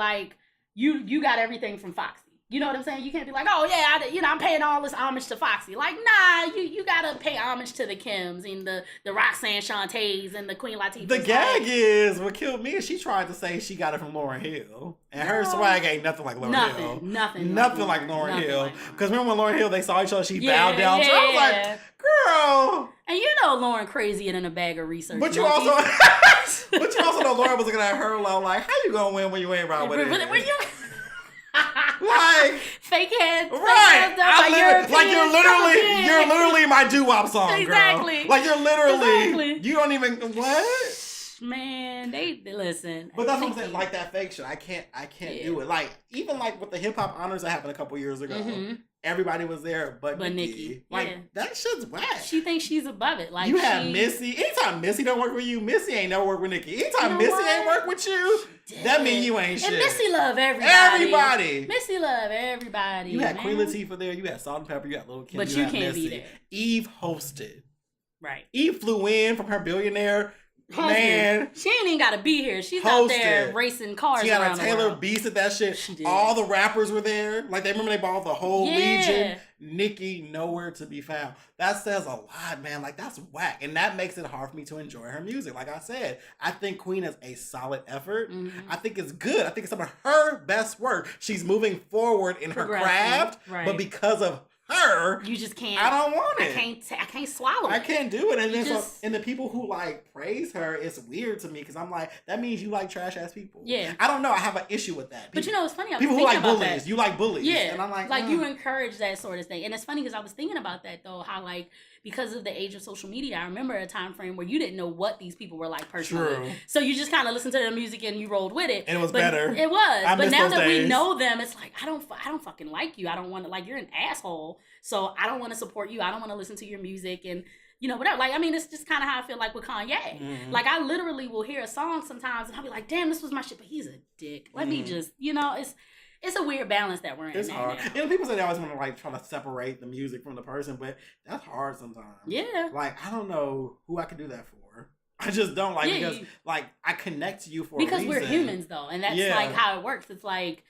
you got everything from Foxy. You know what I'm saying? You can't be like, oh yeah, I'm paying all this homage to Foxy. Nah, you gotta pay homage to the Kims and the Roxanne Shantays and the Queen Latifahs. The gag is what killed me is she tried to say she got it from Lauryn Hill, and her swag ain't nothing like Lauryn Hill. Nothing like Lauryn Hill. Because remember when Lauryn Hill they saw each other, she bowed down. Yeah, so I was like, girl. And Lauryn crazier than a bag of research. But you also know Lauryn was looking at her like, how you gonna win when you ain't right with it? Fake head, right? You're literally my doo-wop song, exactly. Girl. You're literally, you don't even what? Man, man, they listen. But that's what I'm saying. Like that fake shit, I can't do it. Like even like with the hip hop honors that happened a couple years ago, everybody was there, but Nicki. Like that shit's whack. She thinks she's above it. Like you have Missy. Anytime Missy don't work with you, Missy ain't never work with Nicki. Anytime Missy ain't work with you, that mean you ain't shit. And Missy love everybody. Everybody. Missy love everybody. You had Queen Latifah there. You had Salt and Pepper. You had Lil' Kim. But you can't Missy. be there. Eve hosted. Right. Eve flew in from her billionaire. Man, she ain't even got to be here. She's out there racing cars. She had a Taylor Beast at that shit. She did. All the rappers were there. Like they remember they bought the whole Legion. Nicki nowhere to be found. That says a lot, man. Like that's whack, and that makes it hard for me to enjoy her music. Like I said, I think Queen is a solid effort. I think it's good. I think it's some of her best work. She's moving forward in her craft, but because of her, you just can't. I don't want it. I can't swallow it. I can't do it. And then and the people who like praise her, it's weird to me because I'm like, that means you like trash ass people. Yeah. I don't know. I have an issue with that. But you know, it's funny. People who like bullies, you like bullies. Yeah. And I'm like you encourage that sort of thing. And it's funny because I was thinking about that though, how like because of the age of social media, I remember a time frame where you didn't know what these people were like personally. True. So you just kind of listened to their music and you rolled with it. And it was better. It was. But now that we know them, it's like I don't fucking like you. I don't want to like you're an asshole. So I don't want to support you. I don't want to listen to your music and you know whatever. Like I mean, it's just kind of how I feel like with Kanye. Like I literally will hear a song sometimes and I'll be like, damn, this was my shit, but he's a dick. Let me just it's a weird balance that we're in. It's hard. Now. You know, people say they always want to like try to separate the music from the person, but that's hard sometimes. Yeah. Like I don't know who I could do that for. I just don't because like I connect to you for because a reason. We're humans though, and that's like how it works. It's like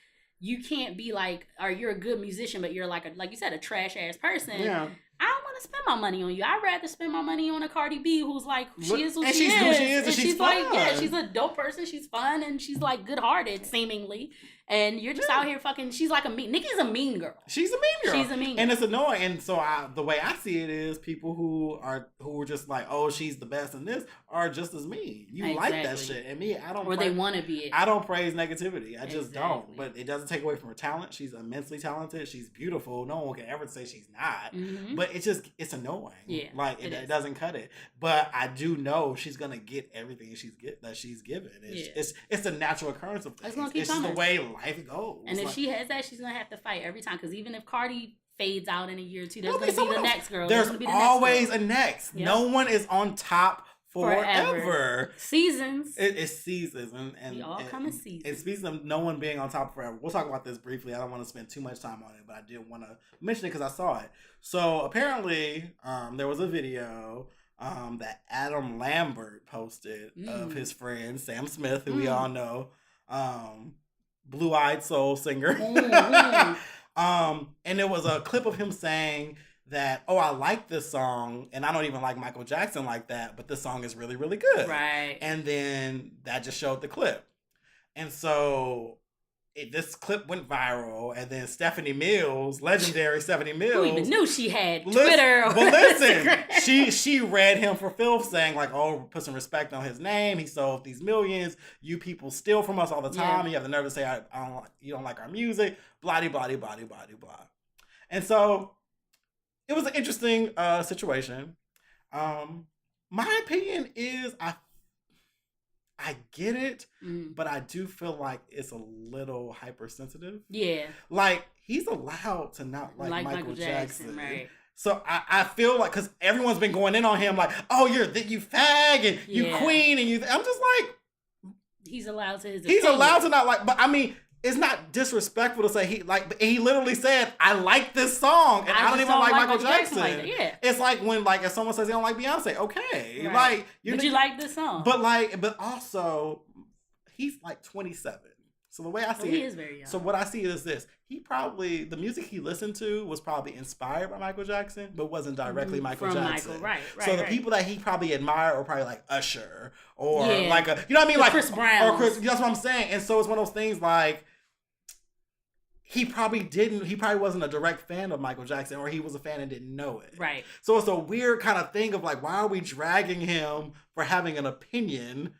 you can't be like, or you're a good musician, but you're like you said, a trash ass person. Yeah. I don't want to spend my money on you. I'd rather spend my money on a Cardi B who's like she is who she is. And she's like, she's a dope person. She's fun and she's like good hearted, seemingly. And you're just out here fucking. She's like Nicki's a mean girl. She's a mean girl. And it's annoying. And so the way I see it is, people who are just like, oh, she's the best in this, are just as mean. You like that shit, and me, I don't. Or they want to be it. I don't praise negativity. I just don't. But it doesn't take away from her talent. She's immensely talented. She's beautiful. No one can ever say she's not. But it's annoying. Yeah, like it doesn't cut it. But I do know she's gonna get everything that she's given. It's a natural occurrence of things. It's gonna keep coming. Just the way life goes. And if she has that, she's gonna have to fight every time. Because even if Cardi fades out in a year or two, there's gonna be the next girl. There's always a next. Yep. No one is on top forever. Seasons. It's seasons, and we all come in seasons. And speaking of no one being on top forever, we'll talk about this briefly. I don't want to spend too much time on it, but I did want to mention it because I saw it. So apparently, there was a video that Adam Lambert posted of his friend Sam Smith, who we all know. Blue-eyed soul singer. And it was a clip of him saying that, oh, I like this song, and I don't even like Michael Jackson like that, but this song is really, really good. Right. And then that just showed the clip. And so this clip went viral, and then Stephanie Mills, legendary Stephanie Mills. Who even knew she had Twitter or listen, she read him for filth, saying like, oh, put some respect on his name. He sold these millions. You people steal from us all the time. You have the nerve to say, you don't like our music. Blah, blah, blah, blah, blah, blah. And so it was an interesting situation. My opinion is I get it, but I do feel like it's a little hypersensitive. Yeah. Like, he's allowed to not like Michael Jackson. Right. So I feel like, because everyone's been going in on him like, oh, you fag and you queen and you... I'm just like... He's allowed to his He's opinion. Allowed to not like... But I mean... It's not disrespectful to say he literally said, I like this song and I don't even like Michael Jackson. Like that. Yeah. It's like when if someone says they don't like Beyonce, okay. Right. Like you like this song. But also he's like 27. So the way I see it, he is very young. So what I see is this. The music he listened to was probably inspired by Michael Jackson, but wasn't directly Michael Jackson. Michael, right. So the people that he probably admired are probably like Usher or like you know what I mean? Like Chris Brown. Or Chris, that's what I'm saying. And so it's one of those things like, he probably wasn't a direct fan of Michael Jackson, or he was a fan and didn't know it. Right. So it's a weird kind of thing of like, why are we dragging him for having an opinion?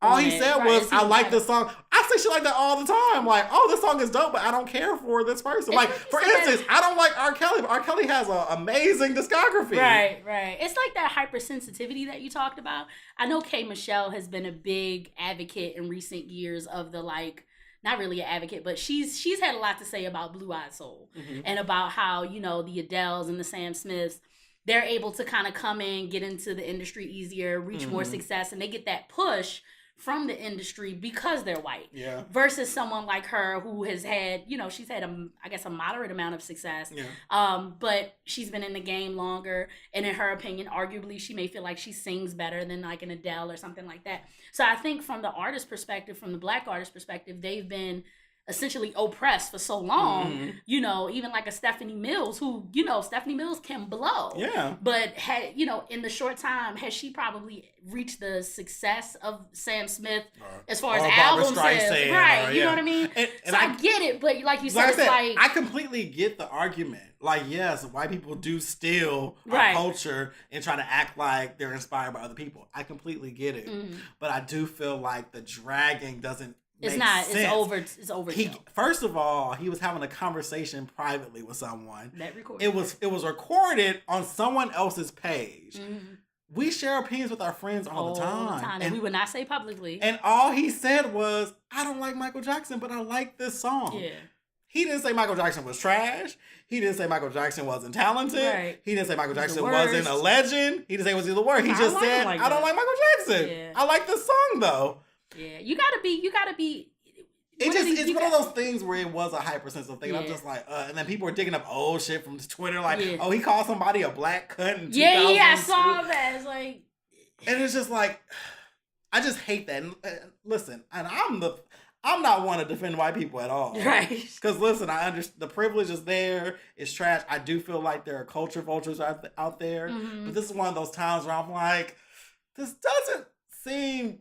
All he said was, I like this song. I say shit like that all the time. Like, oh, this song is dope, but I don't care for this person. Like, for instance, I don't like R. Kelly, but R. Kelly has an amazing discography. Right. It's like that hypersensitivity that you talked about. I know K. Michelle has been a big advocate in recent years of the like, not really an advocate, but she's had a lot to say about Blue Eyed Soul and about how, you know, the Adeles and the Sam Smiths, they're able to kind of come in, get into the industry easier, reach more success, and they get that push from the industry because they're white. Yeah. Versus someone like her who has had, you know, she's had a moderate amount of success. Yeah. But she's been in the game longer, and in her opinion, arguably she may feel like she sings better than like an Adele or something like that. So I think from the artist perspective, from the Black artist perspective, they've been essentially oppressed for so long, you know, even like a Stephanie Mills who, you know, Stephanie Mills can blow. Yeah. But had, you know, in the short time, has she probably reached the success of Sam Smith as far as album sales? Right. You know what I mean? And so I get it, but like you said, it's like I completely get the argument. Like, yes, white people do steal our culture and try to act like they're inspired by other people. I completely get it. But I do feel like the dragging doesn't It's not. Sense. It's over. First of all, he was having a conversation privately with someone. That recorded. It was recorded on someone else's page. We share opinions with our friends all the time. And we would not say publicly. And all he said was, "I don't like Michael Jackson, but I like this song." Yeah. He didn't say Michael Jackson was trash. He didn't say Michael Jackson wasn't talented. Right. He didn't say Michael Jackson wasn't a legend. He didn't say it was either word. He just said, "I don't like Michael Jackson. Yeah. I like this song though." Yeah, you gotta be. It's one of those things where it was a hypersensitive thing. And I'm just like, and then people are digging up old shit from Twitter, like, oh, he called somebody a black cunt in 2002. Yeah, I saw that. It's like, and it's just like, I just hate that. And listen, and I'm not one to defend white people at all, right? Because listen, I understand the privilege is there. It's trash. I do feel like there are culture vultures out there, but this is one of those times where I'm like, this doesn't seem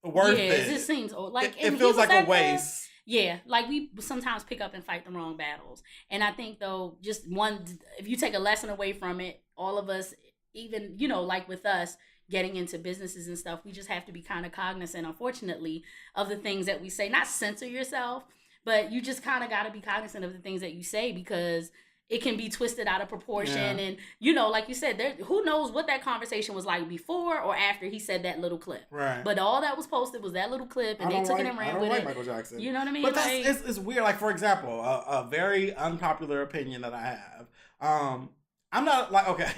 worth it. It just seems like it feels like a waste. Yeah, like we sometimes pick up and fight the wrong battles. And I think though, just if you take a lesson away from it, all of us, even, you know, like with us getting into businesses and stuff, we just have to be kind of cognizant, unfortunately, of the things that we say. Not censor yourself, but you just kind of got to be cognizant of the things that you say, because it can be twisted out of proportion. And, you know, like you said, who knows what that conversation was like before or after he said that little clip. Right. But all that was posted was that little clip, and they took it and ran with it. I don't like Michael Jackson. You know what I mean? But it's weird. Like, for example, a very unpopular opinion that I have. I'm not like, okay.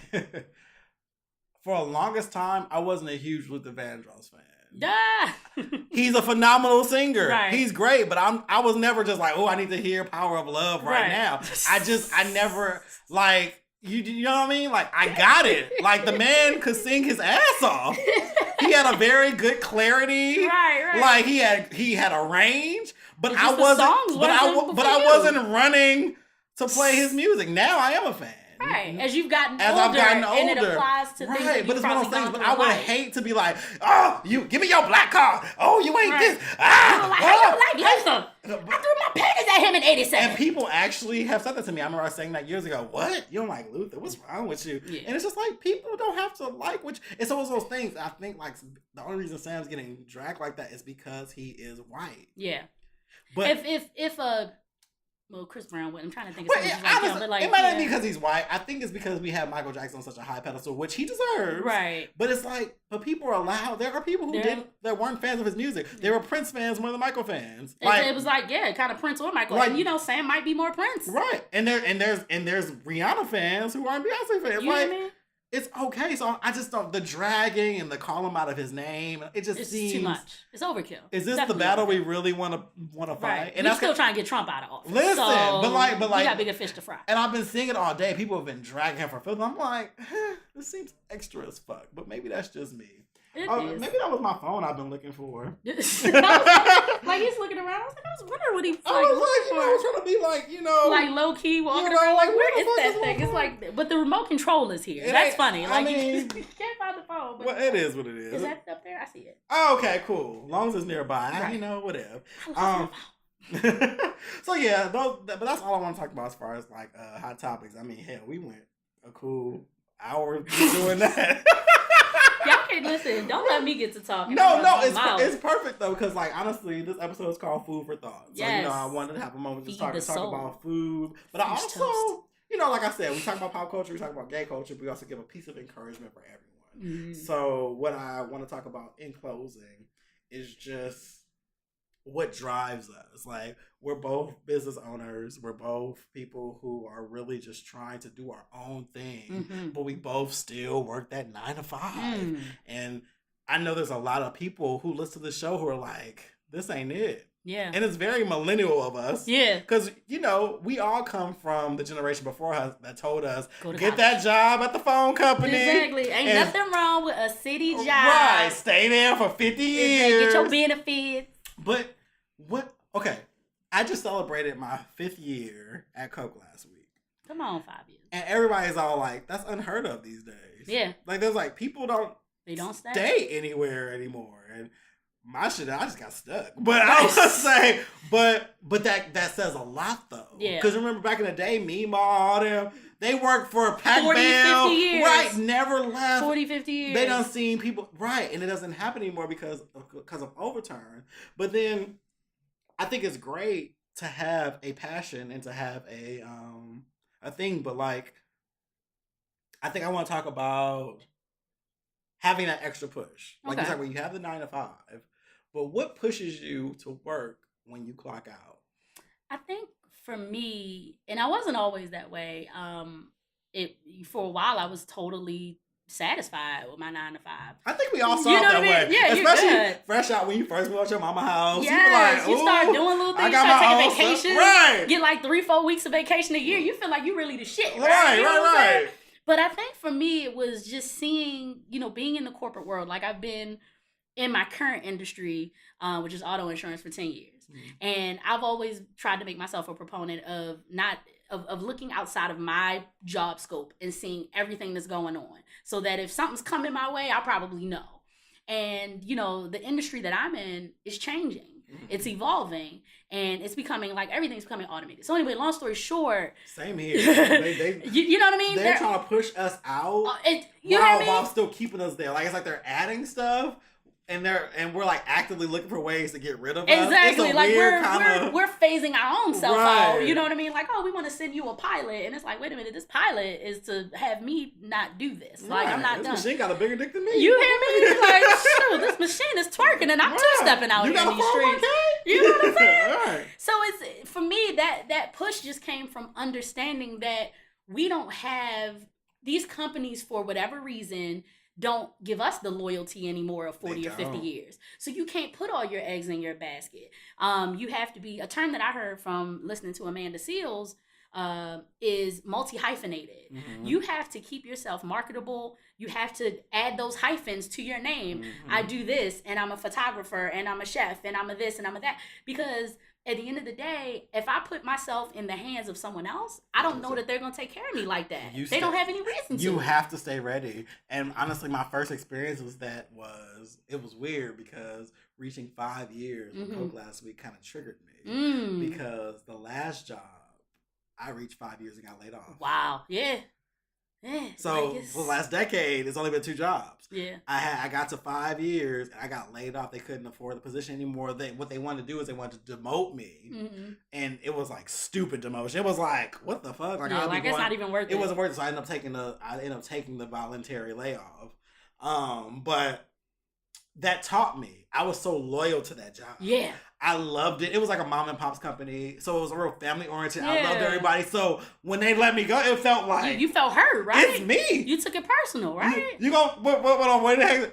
For the longest time, I wasn't a huge Luther Vandross fan. He's a phenomenal singer. Right. He's great, but I was never just like, oh, I need to hear Power of Love right now. I never, like, you know what I mean? Like, I got it. Like, the man could sing his ass off. He had a very good clarity. Right. Like, he had a range, but I wasn't running to play his music. Now I am a fan. Right, as I've gotten older, and it applies to things that but it's one of those things. But I would hate to be like, oh, you give me your black card. Oh, you ain't this. How you like Luther? I threw my panties at him in '87. And people actually have said that to me. I remember I was saying that years ago. What? You don't like Luther? What's wrong with you? Yeah. And it's just like, people don't have to like which. It's always those things. I think like the only reason Sam's getting dragged like that is because he is white. Yeah. But if Chris Brown wouldn't. I'm trying to think of something it might not be because he's white. I think it's because we have Michael Jackson on such a high pedestal, which he deserves. Right. But it's like, but people are allowed. There are people that weren't fans of his music. There were Prince fans more than Michael fans. It was like, kind of Prince or Michael. Like, and, you know, Sam might be more Prince. Right. And there's Rihanna fans who aren't Beyonce fans. You know what I mean? It's okay. So I just don't, the dragging and the call him out of his name, it's seems too much. It's overkill. Is this the battle we really want to fight? Right. And we're still trying to get Trump out of office. Listen, but like we got bigger fish to fry. And I've been seeing it all day. People have been dragging him for filth. I'm like, this seems extra as fuck. But maybe that's just me. Maybe that was my phone I've been looking for. Like, he's looking around. I was wondering what he was looking for. I was trying to be like, you know, like low key walking around. Like, where is that thing? It's like, but the remote control is here. That's funny. Like, you can't find the phone. Well, it is what it is. Is that up there? I see it. Oh, okay, cool. As long as it's nearby, right. You know, whatever. So yeah, but that's all I want to talk about as far as like hot topics. I mean, hell, we went a cool hour doing that. Hey, listen, don't let me get to talking. No, it's perfect though, because like honestly, this episode is called Food for Thought. So Yes. you know, I wanted to have a moment to Feed talk the soul. about food, but French I also, toast. you know, like I said, we talk about pop culture, we talk about gay culture, but we also give a piece of encouragement for everyone. So what I want to talk about in closing is just what drives us. Like, we're both business owners. We're both people who are really just trying to do our own thing, but we both still work that 9 to 5. And I know there's a lot of people who listen to the show who are like, this ain't it. Yeah. And it's very millennial of us. Yeah. Because, you know, we all come from the generation before us that told us, get college. that job at the phone company. Exactly. Ain't nothing wrong with a city job. Right. Stay there for 50 years. Get your benefits. But what? Okay. I just celebrated my 5th year at Coke last week. Come on, 5 years. And everybody's all like, that's unheard of these days. Yeah. Like, there's like, people don't stay anywhere anymore. And my shit, I just got stuck. But I was gonna say, but that says a lot though. Yeah. Because remember back in the day, Meemaw, all them, they worked for Pac 40, Bell. 50 years. Right, never left. 40, 50 years. They done seen people, right, and it doesn't happen anymore because of overturn. But then I think it's great to have a passion and to have a thing, but like, I think I want to talk about having that extra push. Like you talk about, you have the 9 to 5, but what pushes you to work when you clock out? I think for me, and I wasn't always that way. For a while, I was totally satisfied with my 9 to 5. I think we all saw You it know that what I way. mean? Yeah, especially fresh out when you first moved out your mama house. Yes, you start doing little things. You start taking vacations. Right. Get like 3-4 weeks of vacation a year. You feel like you really the shit. Right, You know what I'm saying? right. But I think for me, it was just seeing, being in the corporate world. Like, I've been in my current industry, which is auto insurance, for 10 years. And I've always tried to make myself a proponent of of looking outside of my job scope and seeing everything that's going on, so that if something's coming my way, I'll probably know. And, the industry that I'm in is changing. It's evolving, and it's becoming like everything's becoming automated. So anyway, long story short, same here. They you know what I mean? They're trying to push us out while still keeping us there. Like, it's like they're adding stuff, and we're like actively looking for ways to get rid of us. Exactly. Like, weird we're phasing our own self Right. out. You know what I mean? Like, oh, we want to send you a pilot, and it's like, wait a minute, this pilot is to have me not do this. Like, I'm not this done. machine got a bigger dick than me. You hear me? Like, shoot, this machine is twerking, and I'm two-stepping out you here got in these a streets. 401k? You know what I'm saying? Right. So it's, for me, that push just came from understanding that we don't have, these companies, for whatever reason, don't give us the loyalty anymore of 40 or 50 years. So you can't put all your eggs in your basket. You have to be, a term that I heard from listening to Amanda Seales is multi-hyphenated. You have to keep yourself marketable. You have to add those hyphens to your name. I do this, and I'm a photographer, and I'm a chef, and I'm a this, and I'm a that. Because at the end of the day, if I put myself in the hands of someone else, I don't know that they're going to take care of me like that. They don't have any reason to. You have to stay ready. And honestly, my first experience was it was weird, because reaching 5 years with Coke last week kind of triggered me. Because the last job, I reached 5 years and got laid off. Wow. Yeah. Yeah. So for the last decade, it's only been 2 jobs. Yeah. I got to 5 years and I got laid off. They couldn't afford the position anymore. What they wanted to do is they wanted to demote me, and it was like stupid demotion. It was like, what the fuck? Like, it's not even worth it. It wasn't worth it. So I ended up taking the voluntary layoff. But that taught me. I was so loyal to that job. Yeah. I loved it. It was like a mom and pop's company, so it was a real family oriented. I loved everybody. So when they let me go, it felt like you felt hurt, right? It's me. You took it personal, right? You gonna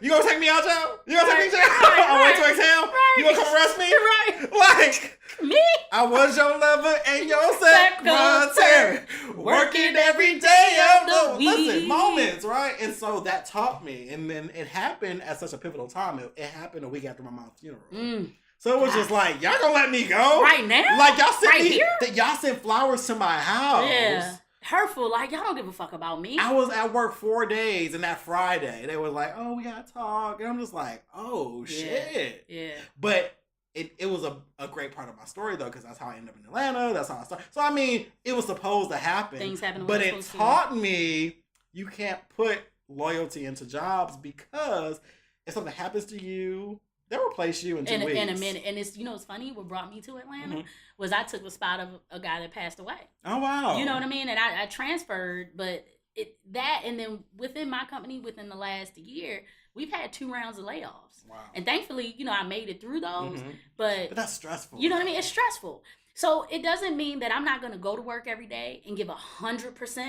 you gonna take me out, Joe? You gonna take me to jail? I'm waiting to exhale. Right. You gonna come arrest me? Right. Like Me? I was your lover and your secretary, working every day of the week. Moments, right? And so that taught me, and then it happened at such a pivotal time. It happened a week after my mom's funeral. So it was just like, y'all gonna let me go right now? Like, y'all sent here? Y'all sent flowers to my house. Yeah. Hurtful. Like, y'all don't give a fuck about me. I was at work 4 days, and that Friday they were like, "Oh, we gotta talk," and I'm just like, "Oh shit." Yeah. But it was a great part of my story though, because that's how I ended up in Atlanta. That's how I started. So I mean, it was supposed to happen. Things happen. But it taught me you can't put loyalty into jobs because if something happens to you, they'll replace you in 2 weeks. In a minute. And it's, it's funny, what brought me to Atlanta was I took the spot of a guy that passed away. Oh, wow. You know what I mean? And I transferred, but and then within my company, within the last year, we've had 2 rounds of layoffs. Wow. And thankfully, I made it through those. But that's stressful. You know what I mean? It's stressful. So it doesn't mean that I'm not going to go to work every day and give 100%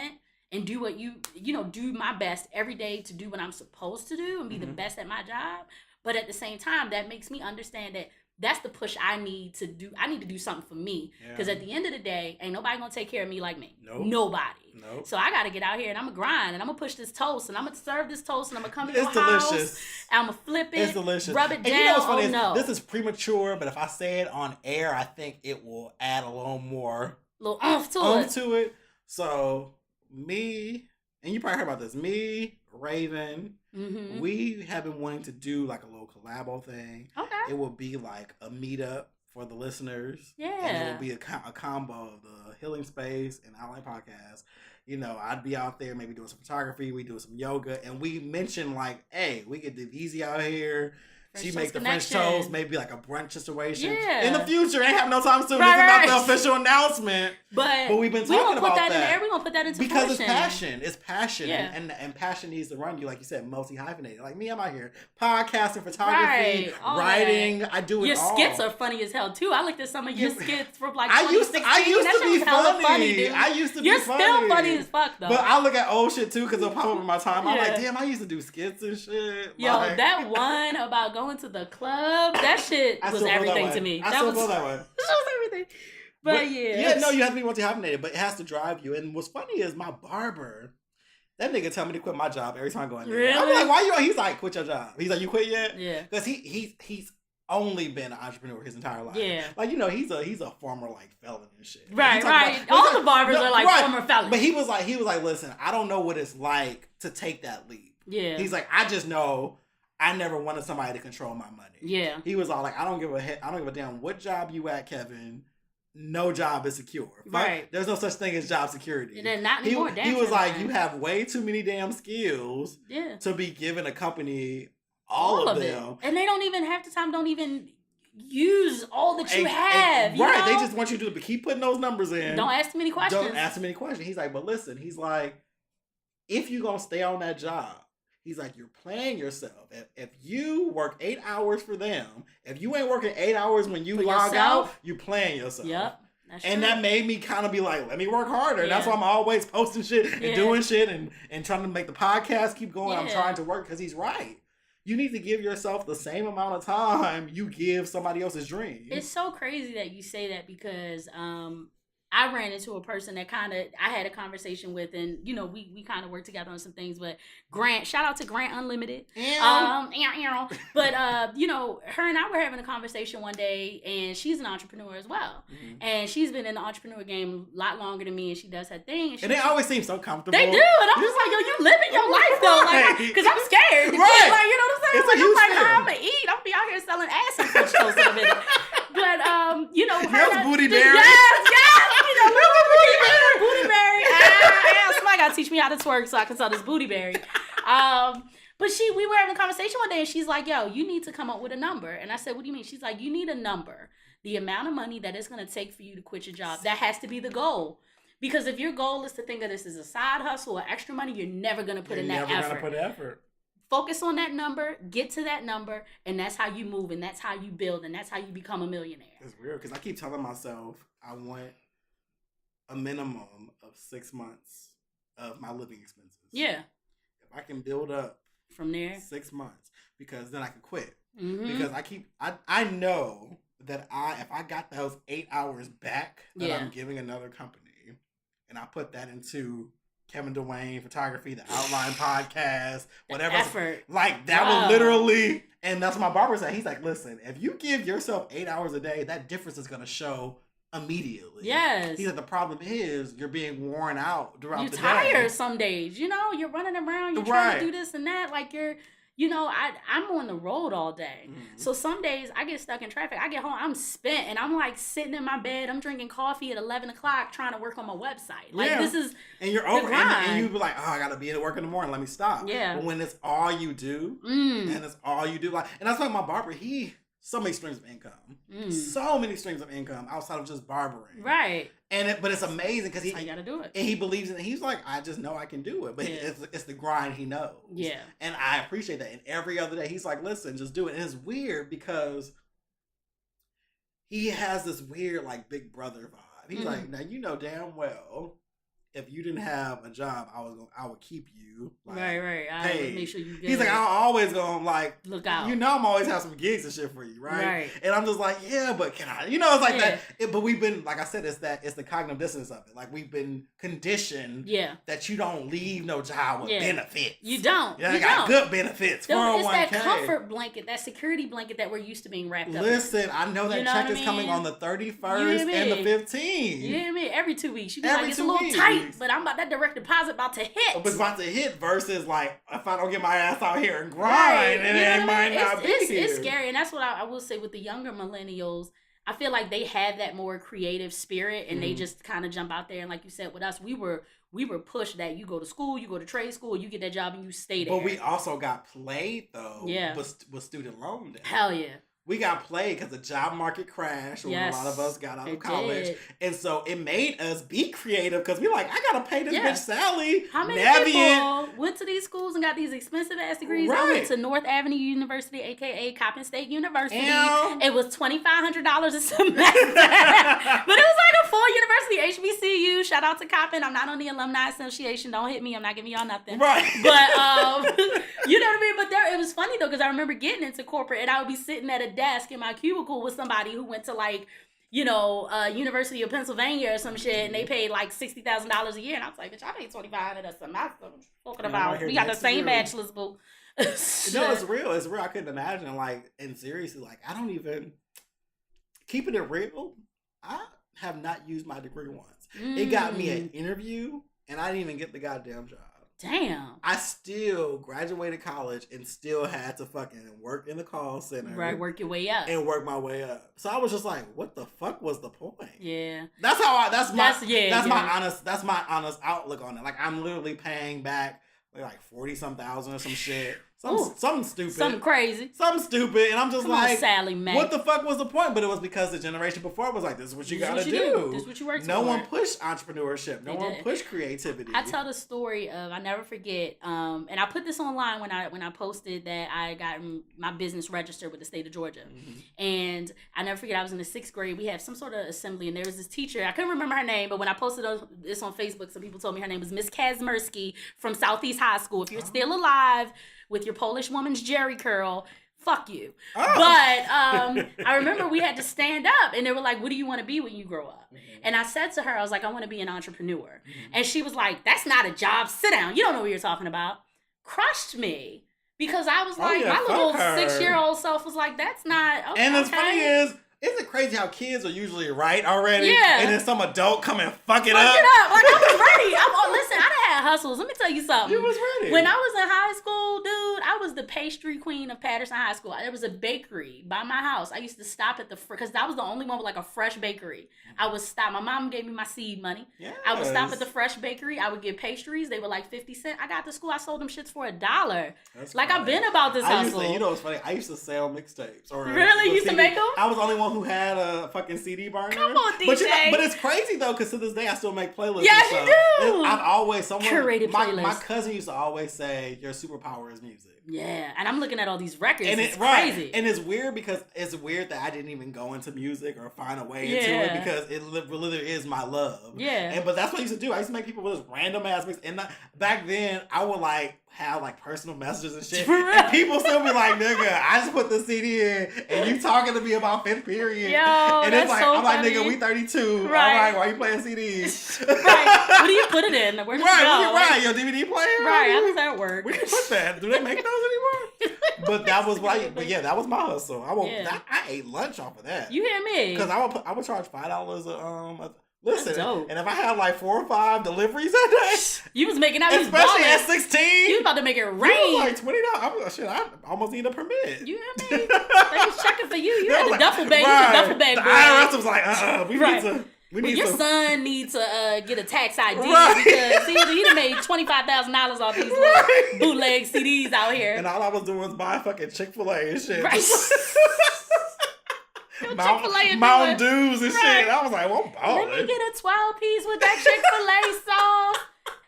and do what do my best every day to do what I'm supposed to do and be the best at my job. But at the same time, that makes me understand that that's the push I need to do. I need to do something for me. Because at the end of the day, ain't nobody going to take care of me like me. Nope. Nobody. Nope. So I got to get out here and I'm going to grind and I'm going to push this toast and I'm going to serve this toast and I'm going to come to your delicious. house and I'm going to flip it. It's delicious. Rub it and down. You know what's funny no. This is premature, but if I say it on air, I think it will add a little more oomph to it. So me, and you probably heard about this, me, Raven, we have been wanting to do like a little collabo thing. Okay. It will be like a meetup for the listeners. Yeah. And it will be a combo of the Healing Space and Outline Podcast. I'd be out there maybe doing some photography, we do some yoga, and we mentioned like, hey, we get Dveezie out here. She makes the French toast, maybe like a brunch situation. Yeah. In the future, ain't have no time soon. Right, This is not the official announcement. But we've been talking about that. We're going to put that into because fruition. it's passion. It's passion. Yeah. And passion needs to run you, like you said, multi-hyphenated. Like me, I'm out here podcasting, photography, writing. That. I do it all. Your skits are funny as hell, too. I looked at some of your skits from like I 2016. used to be funny. Dude. I used to be You're funny. You're still funny as fuck, though. But I look at old shit, too, because it'll pop up in my time. I'm like, damn, I used to do skits and shit. Yo, that one about going to the club, that shit was everything to me. I still feel that way. That was everything. But yeah. Yeah, no, you have to be multi-hyphenated, but it has to drive you. And what's funny is my barber, that nigga tell me to quit my job every time I go in there. Really? I'm like, why you? He's like, quit your job. He's like, you quit yet? Yeah. Because he's only been an entrepreneur his entire life. Yeah. Like, he's a former like felon and shit. Right. All the barbers are like former felons. But he was like, listen, I don't know what it's like to take that leap. Yeah. He's like, I just know I never wanted somebody to control my money. Yeah. He was all like, I don't give a damn what job you at, Kevin. No job is secure. Right. There's no such thing as job security. And then not anymore. He was like, you have way too many damn skills to be giving a company all of them. It. And they don't even half the time don't even use all that you have. You know? They just want you to keep putting those numbers in. Don't ask too many questions. Don't ask too many questions. He's like, but listen, he's like, if you're going to stay on that job, he's like, you're playing yourself. If you work 8 hours for them, if you ain't working 8 hours when you log out, you playing yourself. Yep. And that made me kind of be like, let me work harder. Yeah. That's why I'm always posting shit and doing shit and trying to make the podcast keep going. I'm trying to work because he's right. You need to give yourself the same amount of time you give somebody else's dream. It's so crazy that you say that because I ran into a person that I had a conversation with, and we kind of worked together on some things. But Grant, shout out to Grant Unlimited. But her and I were having a conversation one day, and she's an entrepreneur as well, and she's been in the entrepreneur game a lot longer than me, and she does her thing. And they always seem so comfortable. They do, and I'm just like, yo, you living your life though, like, because I'm scared. Right. Like, you know what I'm saying? It's a huge fear. How I'm gonna eat? I'm gonna be out here selling ass and French toast in a minute. But Girls booty berry. Yes. Booty berry. Somebody gotta teach me how to twerk so I can sell this booty berry. But we were having a conversation one day, and she's like, yo, you need to come up with a number. And I said, what do you mean? She's like, you need a number. The amount of money that it's gonna take for you to quit your job. That has to be the goal. Because if your goal is to think of this as a side hustle or extra money, you're never gonna put in that effort. You're never gonna put effort. Focus on that number, get to that number, and that's how you move, and that's how you build, and that's how you become a millionaire. It's weird because I keep telling myself I want a minimum of 6 months of my living expenses. Yeah. If I can build up from there 6 months, because then I can quit. Because I know that if I got those 8 hours back that I'm giving another company, and I put that into Kevin Dwayne photography, the Outline podcast, whatever. Effort. Like that will literally, and that's my barber said. He's like, listen, if you give yourself 8 hours a day, that difference is going to show immediately. Yes. He said the problem is you're being worn out throughout the day. You're tired some days. You're running around. You're trying to do this and that. Like you know, I'm on the road all day. So some days I get stuck in traffic. I get home, I'm spent, and I'm like sitting in my bed. I'm drinking coffee at 11 o'clock trying to work on my website. Like this is and you're over, and you be like, oh, I gotta be at work in the morning. Let me stop. Yeah. But when it's all you do, and it's all you do, like, and that's like my barber. So many streams of income. So many streams of income outside of just barbering. Right. But it's amazing because I gotta do it. And he believes in it. He's like, I just know I can do it. But it's the grind he knows. Yeah. And I appreciate that. And every other day he's like, listen, just do it. And it's weird because he has this weird like big brother vibe. He's like, now you know damn well if you didn't have a job, I would keep you. Like, right. I would make sure you get. He's like, I'm always gonna like look out. You know, I'm always have some gigs and shit for you, right? Right. And I'm just like, yeah, but can I? You know, it's like that. But we've been, like I said, it's the cognitive dissonance of it. Like we've been conditioned. That you don't leave no job with benefits. You don't. You got good benefits. It's that comfort blanket, that security blanket that we're used to being wrapped up. Listen, I know that check is coming on the 31st and the 15th. You hear me? Every 2 weeks. You be like, it's a little tight, but I'm about that direct deposit about to hit. It's about to hit versus like if I don't get my ass out here and grind, and it might not be here. It's scary, and that's what I will say with the younger millennials. I feel like they have that more creative spirit, and they just kind of jump out there. And like you said, with us, we were pushed that you go to school, you go to trade school, you get that job, and you stay there. But we also got played though. With student loan debt. Hell yeah. We got played because the job market crashed when a lot of us got out of college. And so it made us be creative because we like, I got to pay this bitch Sally. How many people went to these schools and got these expensive ass degrees? I went to North Avenue University, a.k.a. Coppin State University. It was $2,500 a semester. But it was like a full university, HBCU. Shout out to Coppin. I'm not on the Alumni Association. Don't hit me. I'm not giving y'all nothing. Right. But, you know what I mean? But it was funny though because I remember getting into corporate and I would be sitting at a desk in my cubicle with somebody who went to like, you know, University of Pennsylvania or some shit, and they paid like $60,000 a year, and I was like, bitch, I paid $2,500 a semester. What you talking about? We got the same bachelor's, boo. No, it's real. It's real. I couldn't imagine. Like, and seriously, like, I don't even keeping it real. I have not used my degree once. It got me an interview, and I didn't even get the goddamn job. Damn. I still graduated college and still had to fucking work in the call center. Right, work your way up. And work my way up. So I was just like, what the fuck was the point? Yeah. That's my honest outlook on it. Like I'm literally paying back like 40-some thousand or some shit. Something stupid. Something crazy. Something stupid. And I'm just like, Sally Mae. What the fuck was the point? But it was because the generation before was like, this is what you gotta do. This is what you work for. No one pushed entrepreneurship. No one pushed creativity. I tell the story of, I never forget, and I put this online when I posted that I got my business registered with the state of Georgia. And I never forget, I was in the 6th grade. We had some sort of assembly, and there was this teacher. I couldn't remember her name, but when I posted this on Facebook, some people told me her name was Miss Kazmersky from Southeast High School. If you're still alive with your Polish woman's jerry curl, fuck you. But I remember we had to stand up, and they were like, what do you want to be when you grow up? And I said to her, I was like, I want to be an entrepreneur. And she was like, that's not a job. Sit down. You don't know what you're talking about. Crushed me. Because I was like, my little 6-year-old self was like, that's not okay. And the funny is, isn't it crazy how kids are usually right already? Yeah. And then some adult come and fuck it up? Like, I was ready. Listen, I done had hustles. Let me tell you something. You was ready. When I was in high school, dude, I was the pastry queen of Patterson High School. There was a bakery by my house. I used to stop at because I was the only one with like a fresh bakery. I would stop. My mom gave me my seed money. Yes. I would stop at the fresh bakery. I would get pastries. They were like 50 cents. I got to school. I sold them shits for $1. That's like, funny. I've been about this hustle. You know what's funny? I used to sell mixtapes. Really? You used to make them? I was the only one who had a fucking CD burner. Come on, DJ. But it's crazy though, because to this day I still make playlists. Yes, you do. I've always curated playlists. My cousin used to always say, "Your superpower is music." Yeah, and I'm looking at all these records. And it's crazy. And it's weird because it's weird that I didn't even go into music or find a way into it because it literally is my love. Yeah. But that's what I used to do. I used to make people with this random ass mix. And back then, I would like have like personal messages and shit. And people still be like, nigga, I just put the CD in and you talking to me about 5th period. Yo, and it's like, so I'm funny. like, nigga, we 32. Right. I'm like, why you playing CDs? Right. What do you put it in? Where does it go? Right. Your DVD player? Right. How does that work? Where do you put that? Do they make those anymore? But that was that was my hustle. I ate lunch off of that. You hear me? Because I would charge $5 Listen, dope. and if I had like 4 or 5 deliveries that day, You was making out. especially at 16, You was about to make it it rain. was like $20. Shit, I almost need a permit. You know what I mean? They was checking for you. You They had was the like, duffel bag. right. You the duffel bag. The boy. IRS was like, we Right. need to. We Well, need your to. son needs to get a tax ID Right. because he done made $25,000 off these little Right. bootleg CDs out here. And all I was doing was buying fucking Chick-fil-A and shit. Right. Chick-fil-A Mountain Dews and Right. shit. I was like, well, I'm Let me balling. get a 12-piece with that Chick-fil-A sauce.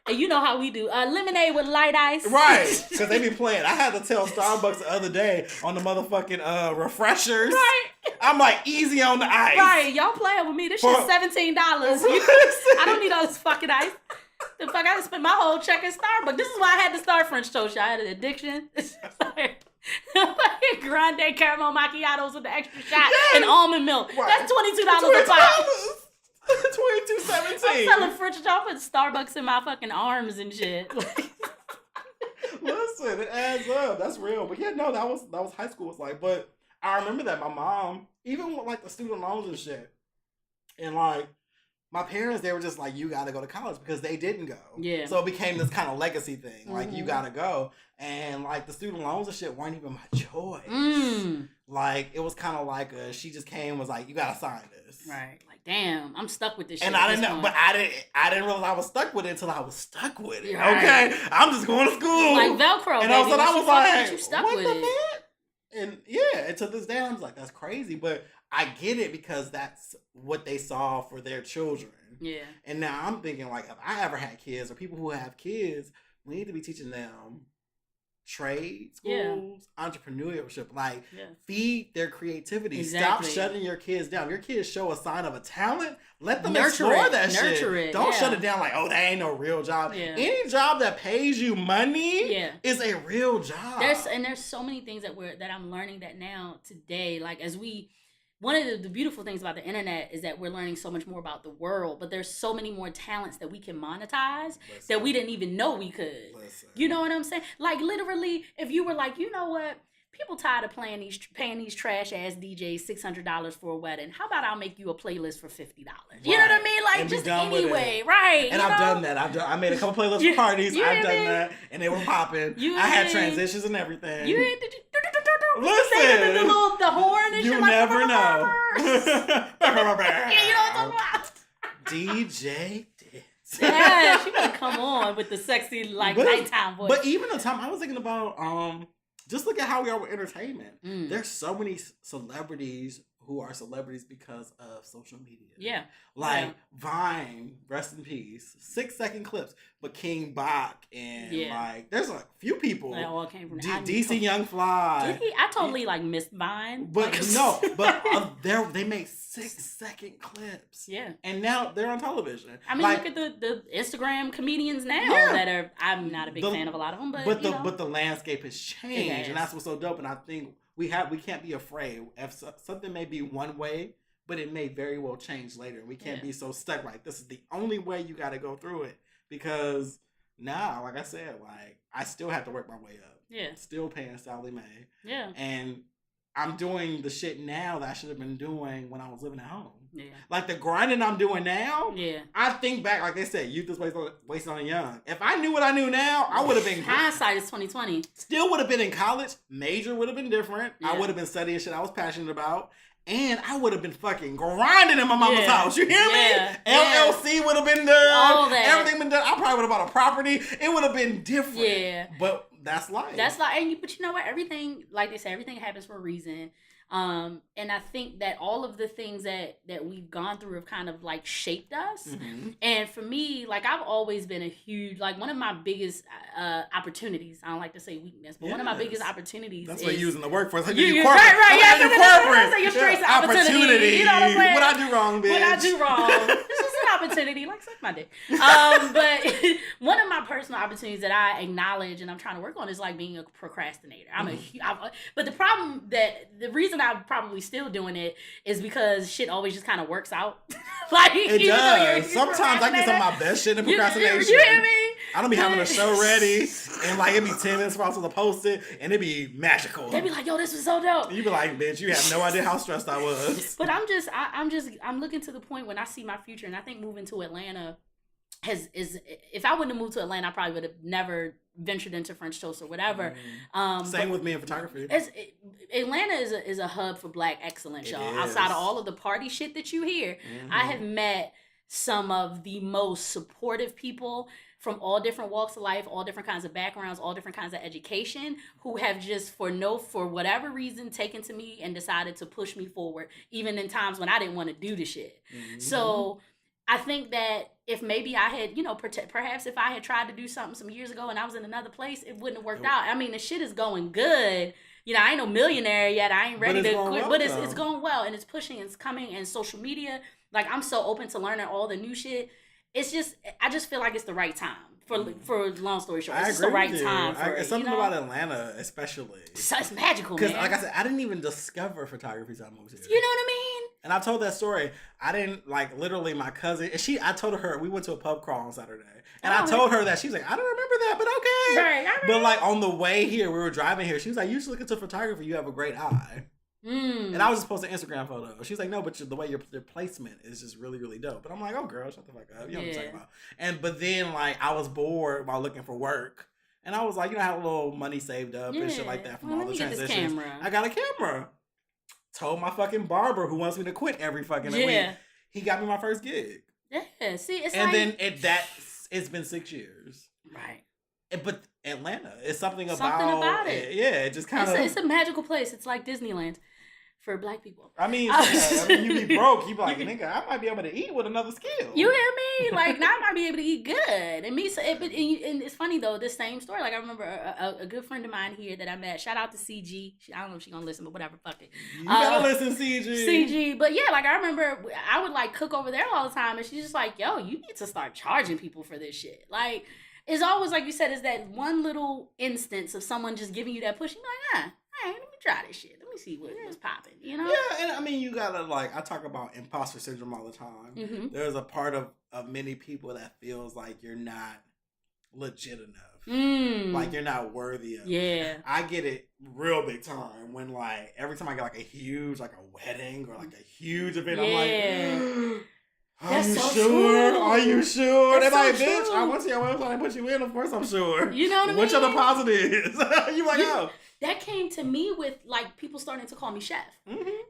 And you know how we do. Lemonade with light ice. Right. Because they be playing. I had to tell Starbucks the other day on the motherfucking refreshers. Right. I'm like, easy on the ice. Right. Y'all playing with me. This shit's $17. I don't need all this fucking ice. The fuck, I just spent my whole check at Starbucks. This is why I had to start French Toast. I had an addiction. Grande caramel macchiatos with the extra shot and almond milk. Right. That's $22 a pop. $22.17. I'm selling French toast. I put Starbucks in my fucking arms and shit. Listen, it adds up. That's real. But yeah, no, that was high school. It's like, but I remember that my mom, even with like the student loans and shit, and like my parents, they were just like, you gotta go to college because they didn't go. Yeah. So it became this kind of legacy thing. Like, you Mhm. gotta go. And like the student loans and shit weren't even my choice. Mm. Like, it was kind of like she just came, was like, you gotta sign this. Right. Like, damn, I'm stuck with this shit. And at I didn't this know, point. but I didn't realize I was stuck with it until I was stuck with it. Right. Okay, I'm just going to school. Like Velcro, And baby. all of a sudden I Once was you fuck with like, it, you stuck what with the it. fuck? And yeah, and to this day I'm just like, that's crazy. But I get it because that's what they saw for their children. Yeah. And now I'm thinking, like, if I ever had kids or people who have kids, we need to be teaching them trade schools, entrepreneurship, like feed their creativity. Exactly. Stop shutting your kids down. Your kids show a sign of a talent, let them Nurture explore it. that shit. Nurture it, Don't yeah. shut it down like, oh, that ain't no real job. Yeah. Any job that pays you money is a real job. There's so many things that I'm learning that now today. Like, as one of the beautiful things about the internet is that we're learning so much more about the world, but there's so many more talents that we can monetize that we didn't even know we could. You know what I'm saying? Like, literally, if you were like, you know what? People tired of paying these trash ass DJs $600 for a wedding. How about I'll make you a playlist for $50? You know what I mean? Like, And be just done with anyway, it. right? And I've done that. I made a couple playlists for parties. I've done that, and they were popping. I had transitions and everything. You Listen, the horn and you shit. never know. Yeah, you know what I'm talking about. DJ. Yeah, she better come on with the sexy nighttime voice. But even the time I was thinking about, just look at how we are with entertainment. There's so many celebrities who are celebrities because of social media. Yeah. Like Vine, rest in peace. 6-second clips. But King Bach and like there's a few people. They all came from DC Young Fly. Did he? I totally missed Vine. But they make 6-second clips. Yeah. And now they're on television. I mean, look at the Instagram comedians now that are. I'm not a big fan of a lot of them, but the landscape has changed, and that's what's so dope. And I think we can't be afraid. If something may be one way, but it may very well change later. We can't be so stuck. Like, this is the only way you got to go through it, because now, like I said, like I still have to work my way up. Yeah. Still paying Sally Mae. Yeah. And I'm doing the shit now that I should have been doing when I was living at home. Yeah. Like the grinding I'm doing now. Yeah. I think back, like they said, youth is wasted on the young. If I knew what I knew now, I would have been. Hindsight is 2020. Still would have been in college. Major would have been different. Yeah. I would have been studying shit I was passionate about. And I would have been fucking grinding in my mama's house. You hear me? LLC would have been done. All that. Everything been done. I probably would have bought a property. It would have been different. Yeah. But that's life. That's life. But you know what? Everything, like they say, everything happens for a reason. And I think that all of the things that we've gone through have kind of like shaped us. Mm-hmm. And for me, like I've always been a huge, like one of my biggest opportunities, I don't like to say weakness, but one of my biggest opportunities that's is... what you're using the workforce. Like you're corporate. Right, yeah. You're straight to opportunity. You know what I'm saying? What I do wrong, bitch? What I do wrong. It's just an opportunity. Like, suck my dick. But one of my personal opportunities that I acknowledge and I'm trying to work on is like being a procrastinator. But the reason I'm probably still doing it is because shit always just kind of works out. Like it does. Sometimes I get some of my best shit in procrastination. You hear me? I don't be having a show ready, and like it be 10 minutes before I'm supposed to post it, and it be magical. They be like, "Yo, this was so dope." You be like, "Bitch, you have no idea how stressed I was." But I'm looking to the point when I see my future, and I think moving to Atlanta if I wouldn't have moved to Atlanta, I probably would have never ventured into French Toast or whatever. Same with me in photography. Atlanta is a hub for Black excellence, y'all. Outside of all of the party shit that you hear, I have met some of the most supportive people from all different walks of life, all different kinds of backgrounds, all different kinds of education, who have just for whatever reason taken to me and decided to push me forward, even in times when I didn't want to do the shit. So I think that if maybe I had, perhaps if I had tried to do something some years ago and I was in another place, it wouldn't have worked out. I mean, the shit is going good. I ain't no millionaire yet. I ain't ready to quit, but it's going well, and it's pushing, it's coming, and social media, like, I'm so open to learning all the new shit. It's just, I just feel like it's the right time. For long story short, it's the right time for it. Something about Atlanta, especially. It's magical, man. Because, like I said, I didn't even discover photography until I moved here. You know what I mean? And I told that story. I didn't, literally, my cousin, I told her, we went to a pub crawl on Saturday. And I told her that. She was like, I don't remember that, but okay. Right, but, on the way here, we were driving here, she was like, you should look into photography. You have a great eye. And I was just posting an Instagram photo. She's like, no, but the way your placement is just really, really dope. But I'm like, oh, girl, shut the fuck up. You know what I'm talking about. But then, I was bored while looking for work. And I was like, I had a little money saved up and shit like that from all the transitions. I got a camera. Told my fucking barber, who wants me to quit every fucking week. He got me my first gig. Yeah, see, it's it's been 6 years. Right. But Atlanta is something about it. Yeah, it just kind of... It's a magical place. It's like Disneyland for Black people. I mean, you be broke. You be like, nigga, I might be able to eat with another skill. You hear me? Now I might be able to eat good. And it's funny, though, this same story. I remember a good friend of mine here that I met. Shout out to CG. I don't know if she's going to listen, but whatever, fuck it. You gotta listen, CG. CG. But yeah, I remember I would, cook over there all the time. And she's just like, yo, you need to start charging people for this shit. It's always, like you said, is that one little instance of someone just giving you that push. You're like, all right, let me try this shit. Let me see what's popping, Yeah, and I mean, you gotta, I talk about imposter syndrome all the time. There's a part of many people that feels like you're not legit enough. Like you're not worthy of it. I get it real big time when, every time I get, a huge, a wedding or, a huge event, I'm like... Are you sure? Are you sure? They're like, bitch, I went to your website and put you in. Of course I'm sure. You know what I mean? Which are the positives? You like, oh. That came to me with, people starting to call me chef.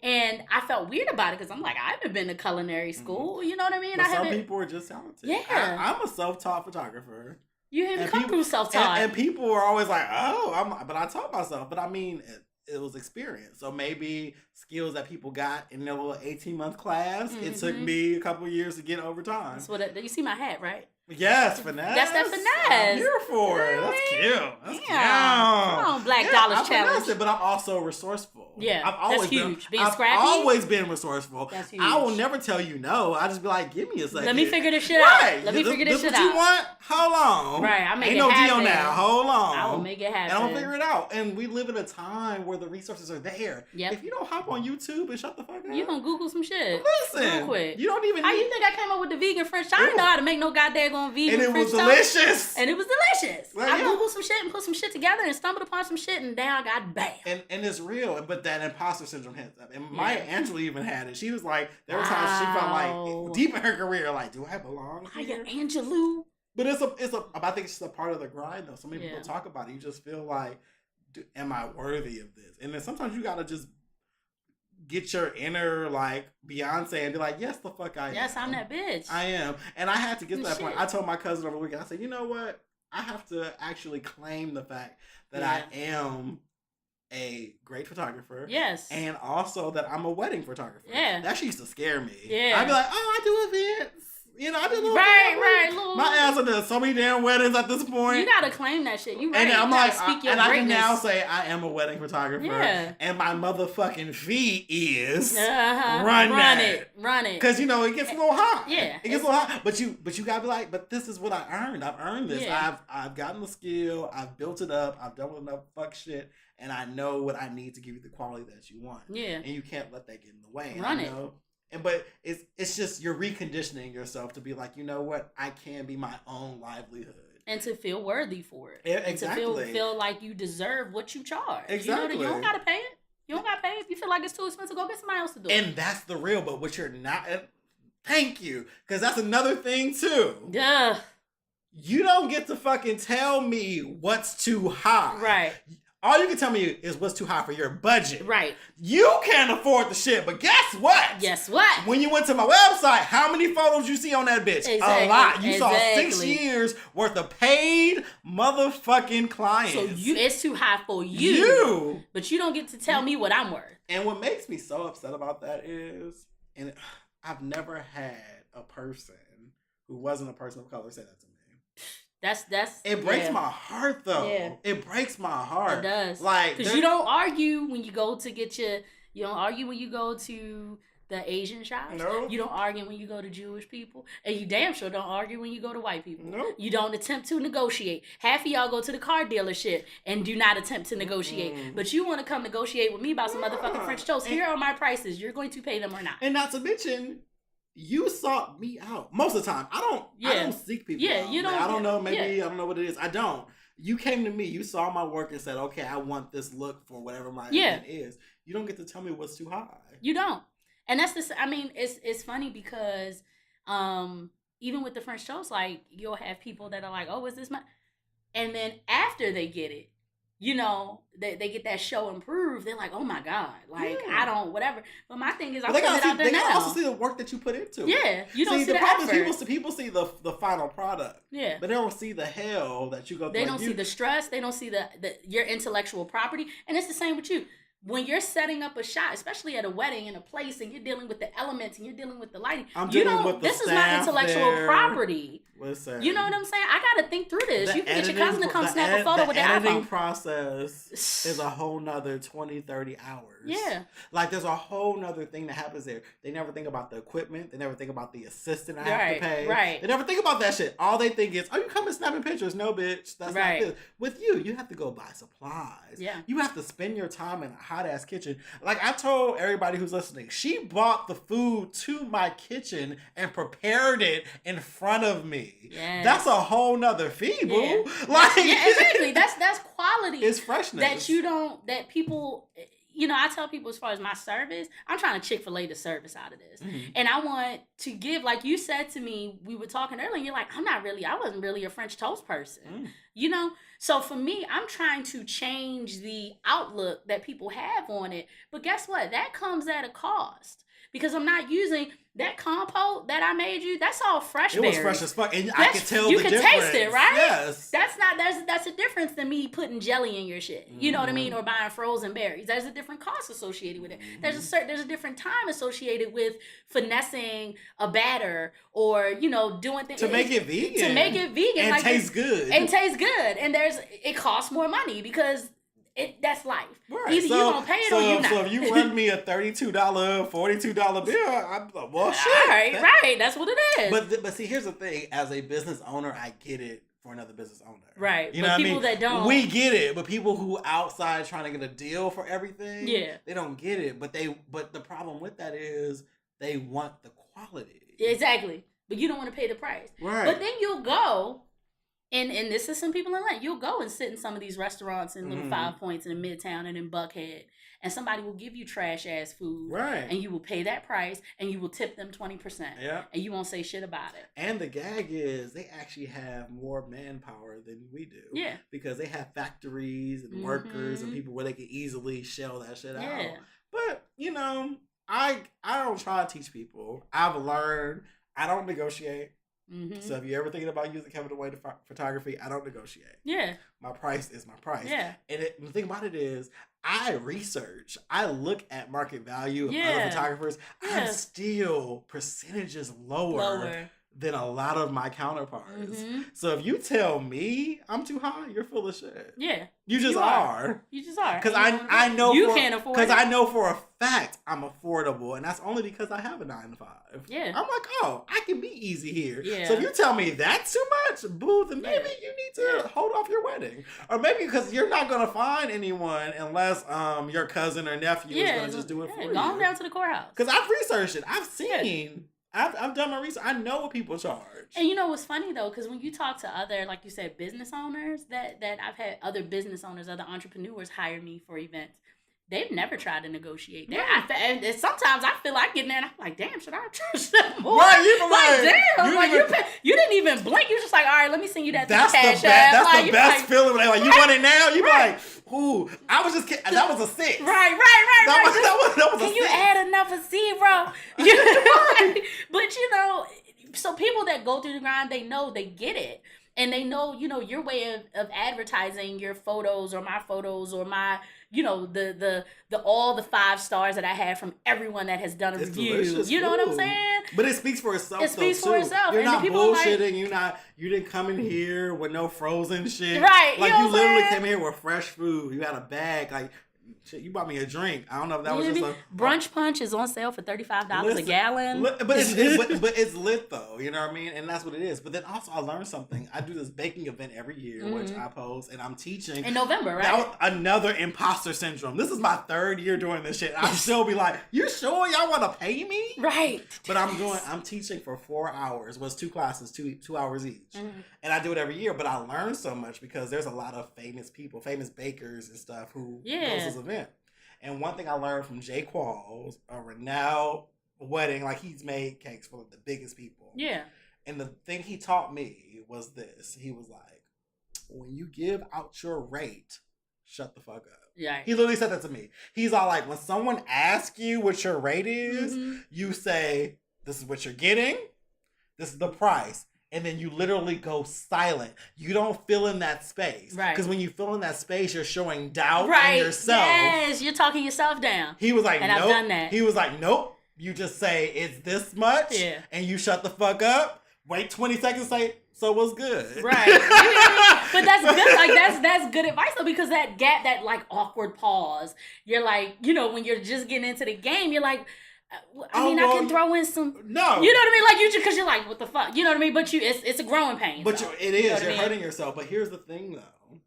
And I felt weird about it because I'm like, I haven't been to culinary school. You know what I mean? But some people are just talented. Yeah. I'm a self-taught photographer. You haven't come through self-taught. And people are always like, oh, but I taught myself. But I mean... It was experience. So maybe skills that people got in their little 18-month class, it took me a couple years to get over time. That's what you see my hat, right? Yes, finesse. That's that finesse. I'm here for it. That's cute. That's cute. Come on, Black Dollars Challenge. But I'm also resourceful. Yeah, that's huge. I've always been resourceful. That's huge. I will never tell you no. I just be like, give me a second. Let me figure this shit out. Let me figure this shit out. What you want? Hold on. Right, I make Ain't it no happen. deal now. Hold on. I will make it happen. And I'm gonna figure it out. And we live in a time where the resources are there. Yep. If you don't hop on YouTube and shut the fuck up, you gonna Google some shit. Listen, real quick. You don't even. How you think I came up with the vegan French? I didn't know how to make no goddamn vegan French toast. Delicious. And it was delicious. Well, I Googled some shit and put some shit together and stumbled upon some shit and now I got bam. And it's real, but that imposter syndrome hits up. And Maya Angelou even had it. She was like, there were times she felt like deep in her career, like, do I belong here? Maya Angelou. But I think it's just a part of the grind though. So many people talk about it. You just feel like, am I worthy of this? And then sometimes you gotta just get your inner Beyonce and be like, yes, the fuck I am. Yes, I'm that bitch. I am. And I had to get to that point. I told my cousin over the weekend, I said, you know what? I have to actually claim the fact that I am a great photographer. Yes. And also that I'm a wedding photographer. Yeah. That shit used to scare me. Yeah. I'd be like, I do events. I do little right. My ass done so many damn weddings at this point. You gotta claim that shit. You right. And I'm like, speak your greatness. I can greatness. now say I am a wedding photographer. Yeah. And my motherfucking fee is run it. Because it gets a little hot. Yeah. It gets a little hot. But you gotta be like, but this is what I earned. I've earned this. Yeah. I've gotten the skill. I've built it up. I've done enough fuck shit. And I know what I need to give you the quality that you want. Yeah. And you can't let that get in the way. Run it. But it's just you're reconditioning yourself to be like, you know what, I can be my own livelihood. And to feel worthy for it. Exactly. And to feel like you deserve what you charge. Exactly. You don't gotta pay it. You don't gotta pay it. If you feel like it's too expensive, go get somebody else to do it. And that's the real, but what you're not Thank you. Because that's another thing, too. Yeah. You don't get to fucking tell me what's too high. Right. All you can tell me is what's too high for your budget. Right. You can't afford the shit, but guess what? Guess what? When you went to my website, how many photos you see on that bitch? Exactly. A lot. You saw Exactly. 6 years worth of paid motherfucking clients. So it's too high for you. But you don't get to tell me what I'm worth. And what makes me so upset about that is, and I've never had a person who wasn't a person of color say that to me. That's it breaks my heart though. Yeah. It breaks my heart. It does. Like, because you don't argue when you go to get you don't argue when you go to the Asian shops. No. You don't argue when you go to Jewish people. And you damn sure don't argue when you go to white people. No. You don't attempt to negotiate. Half of y'all go to the car dealership and do not attempt to negotiate. But you want to come negotiate with me about some motherfucking French toast. Here are my prices. You're going to pay them or not. And not to mention, you sought me out most of the time. I don't seek people out. You don't. I don't know. Maybe I don't know what it is. I don't. You came to me. You saw my work and said, "Okay, I want this look for whatever my event is." You don't get to tell me what's too high. You don't. And that's the. I mean, it's funny because even with the French toast, like you'll have people that are like, "Oh, is this my?" And then after they get it, you know, they get that show improved. They're like, oh my God, like I don't whatever. But my thing is, I'm putting it out there now. They gotta also see the work that you put into it. Yeah, you don't see the problem effort. Is people see the final product. Yeah, but they don't see the hell that you go through. They don't see the stress. They don't see the your intellectual property. And it's the same with you. When you're setting up a shot, especially at a wedding in a place, and you're dealing with the elements and you're dealing with the lighting, this is my intellectual property. Listen, you know what I'm saying? I gotta think through this. You can get your cousin to come snap a photo with the iPhone. The editing process is a whole nother 20, 30 hours. Yeah. Like there's a whole nother thing that happens there. They never think about the equipment. They never think about the assistant I have to pay. Right. They never think about that shit. All they think is, oh, you come and snapping pictures. No, bitch. That's not this. With you have to go buy supplies. Yeah. You have to spend your time in a hot ass kitchen. Like I told everybody who's listening, she brought the food to my kitchen and prepared it in front of me. Yes. That's a whole nother fee, boo. Yeah. Like exactly. That's quality. It's freshness. That people, you know, I tell people as far as my service, I'm trying to Chick-fil-A the service out of this. Mm-hmm. And I want to give, like you said to me, we were talking earlier, you're like, I wasn't really a French toast person. You know? So for me, I'm trying to change the outlook that people have on it. But guess what? That comes at a cost. Because I'm not using that compote that I made you. That's all fresh berries. It was fresh as fuck, and I could tell you the can difference. Taste it, right? Yes. That's a difference than me putting jelly in your shit. You know what I mean? Or buying frozen berries. There's a different cost associated with it. There's a different time associated with finessing a batter or doing things to make it vegan. And like taste good. And taste good. And it costs more money because. That's life. Right. Either you gonna pay it or you not. So if you run me a $32, $42 bill, I'm like, well, shit. Right. That's what it is. But see, here's the thing. As a business owner, I get it for another business owner. Right. You know but what people I mean? that don't. We get it. But people who outside trying to get a deal for everything, they don't get it. But the problem with that is they want the quality. Exactly. But you don't want to pay the price. Right. But then you'll go. And this is some people in Atlanta. You'll go and sit in some of these restaurants in Little 5 Points and in Midtown and in Buckhead, and somebody will give you trash ass food, right? And you will pay that price, and you will tip them 20%, and you won't say shit about it. And the gag is they actually have more manpower than we do, because they have factories and workers and people where they can easily shell that shit out. But I don't try to teach people. I've learned I don't negotiate. So if you're ever thinking about using Kevin DeWayne photography, I don't negotiate. Yeah. My price is my price. Yeah. And the thing about it is, I research. I look at market value of other photographers. I'm still percentages lower than a lot of my counterparts. So if you tell me I'm too high, you're full of shit. Yeah. You just are. You just are. Because I know can't afford it. Because I know for a fact I'm affordable, and that's only because I have a 9 to 5. Yeah. I'm like, oh, I can be easy here. Yeah. So if you tell me that's too much, boo, then maybe you need to hold off your wedding. Or maybe because you're not going to find anyone unless your cousin or nephew is going to just do it for you. Go on down to the courthouse. Because I've researched it. I've seen. I've done my research. I know what people charge. And you know what's funny though, because when you talk to other, like you said, business owners, that I've had other business owners, other entrepreneurs hire me for events. they've never tried to negotiate that. Right. And sometimes I feel like getting there and I'm like, damn, should I charge them more? Right, you be damn, you didn't even blink. You just like, all right, let me send you that. That's the cash best. app. That's like, the best like, feeling. When they like, you want it now? You be like, ooh, I was just kidding. That was a 6. Right. That was a Can you 6. add another 0? But you know, so people that go through the grind, they know, they get it. And they know, you know, your way of advertising your photos or my photos or my, you know, the all the 5 stars that I have from everyone that has done a review. You know what I'm saying? But it speaks for itself. It speaks for itself. You're And not bullshitting. Like, you didn't come in here with no frozen shit. Right. Like you, know you literally saying? came here with fresh food. You had a bag. Like shit, you bought me a drink. I don't know if that was just a brunch punch is on sale for $35 a gallon. But it's lit though, you know what I mean? And that's what it is. But then also I learned something. I do this baking event every year, which I post, and I'm teaching in November, right? That was another imposter syndrome. This is my 3rd year doing this shit. I still be like, you sure y'all want to pay me? Right. But I'm teaching for 4 hours. Was 2 classes, 2 hours each. And I do it every year, but I learn so much because there's a lot of famous people, famous bakers and stuff who go to this event. And one thing I learned from Jay Qualls, a renowned wedding, like he's made cakes for the biggest people. Yeah. And the thing he taught me was this. He was like, when you give out your rate, shut the fuck up. Yeah. He literally said that to me. He's all like, when someone asks you what your rate is, you say, this is what you're getting. This is the price. And then you literally go silent. You don't fill in that space. Right. Because when you fill in that space, you're showing doubt right. in yourself. Yes, you're talking yourself down. He was like, and nope. I've done that. He was like, nope. You just say, it's this much. Yeah. And you shut the fuck up. Wait 20 seconds, say, so what's good? Right. But that's good. Like that's good advice though, because that gap, that like awkward pause, you're like, you know, when you're just getting into the game, you're like, I mean, I can throw in some. No, you know what I mean. Like you just because you're like, what the fuck, you know what I mean. But it's a growing pain. But so, it is. You know You're hurting yourself. But here's the thing, though.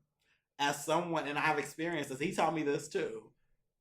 As someone, and I have experienced this. He taught me this too.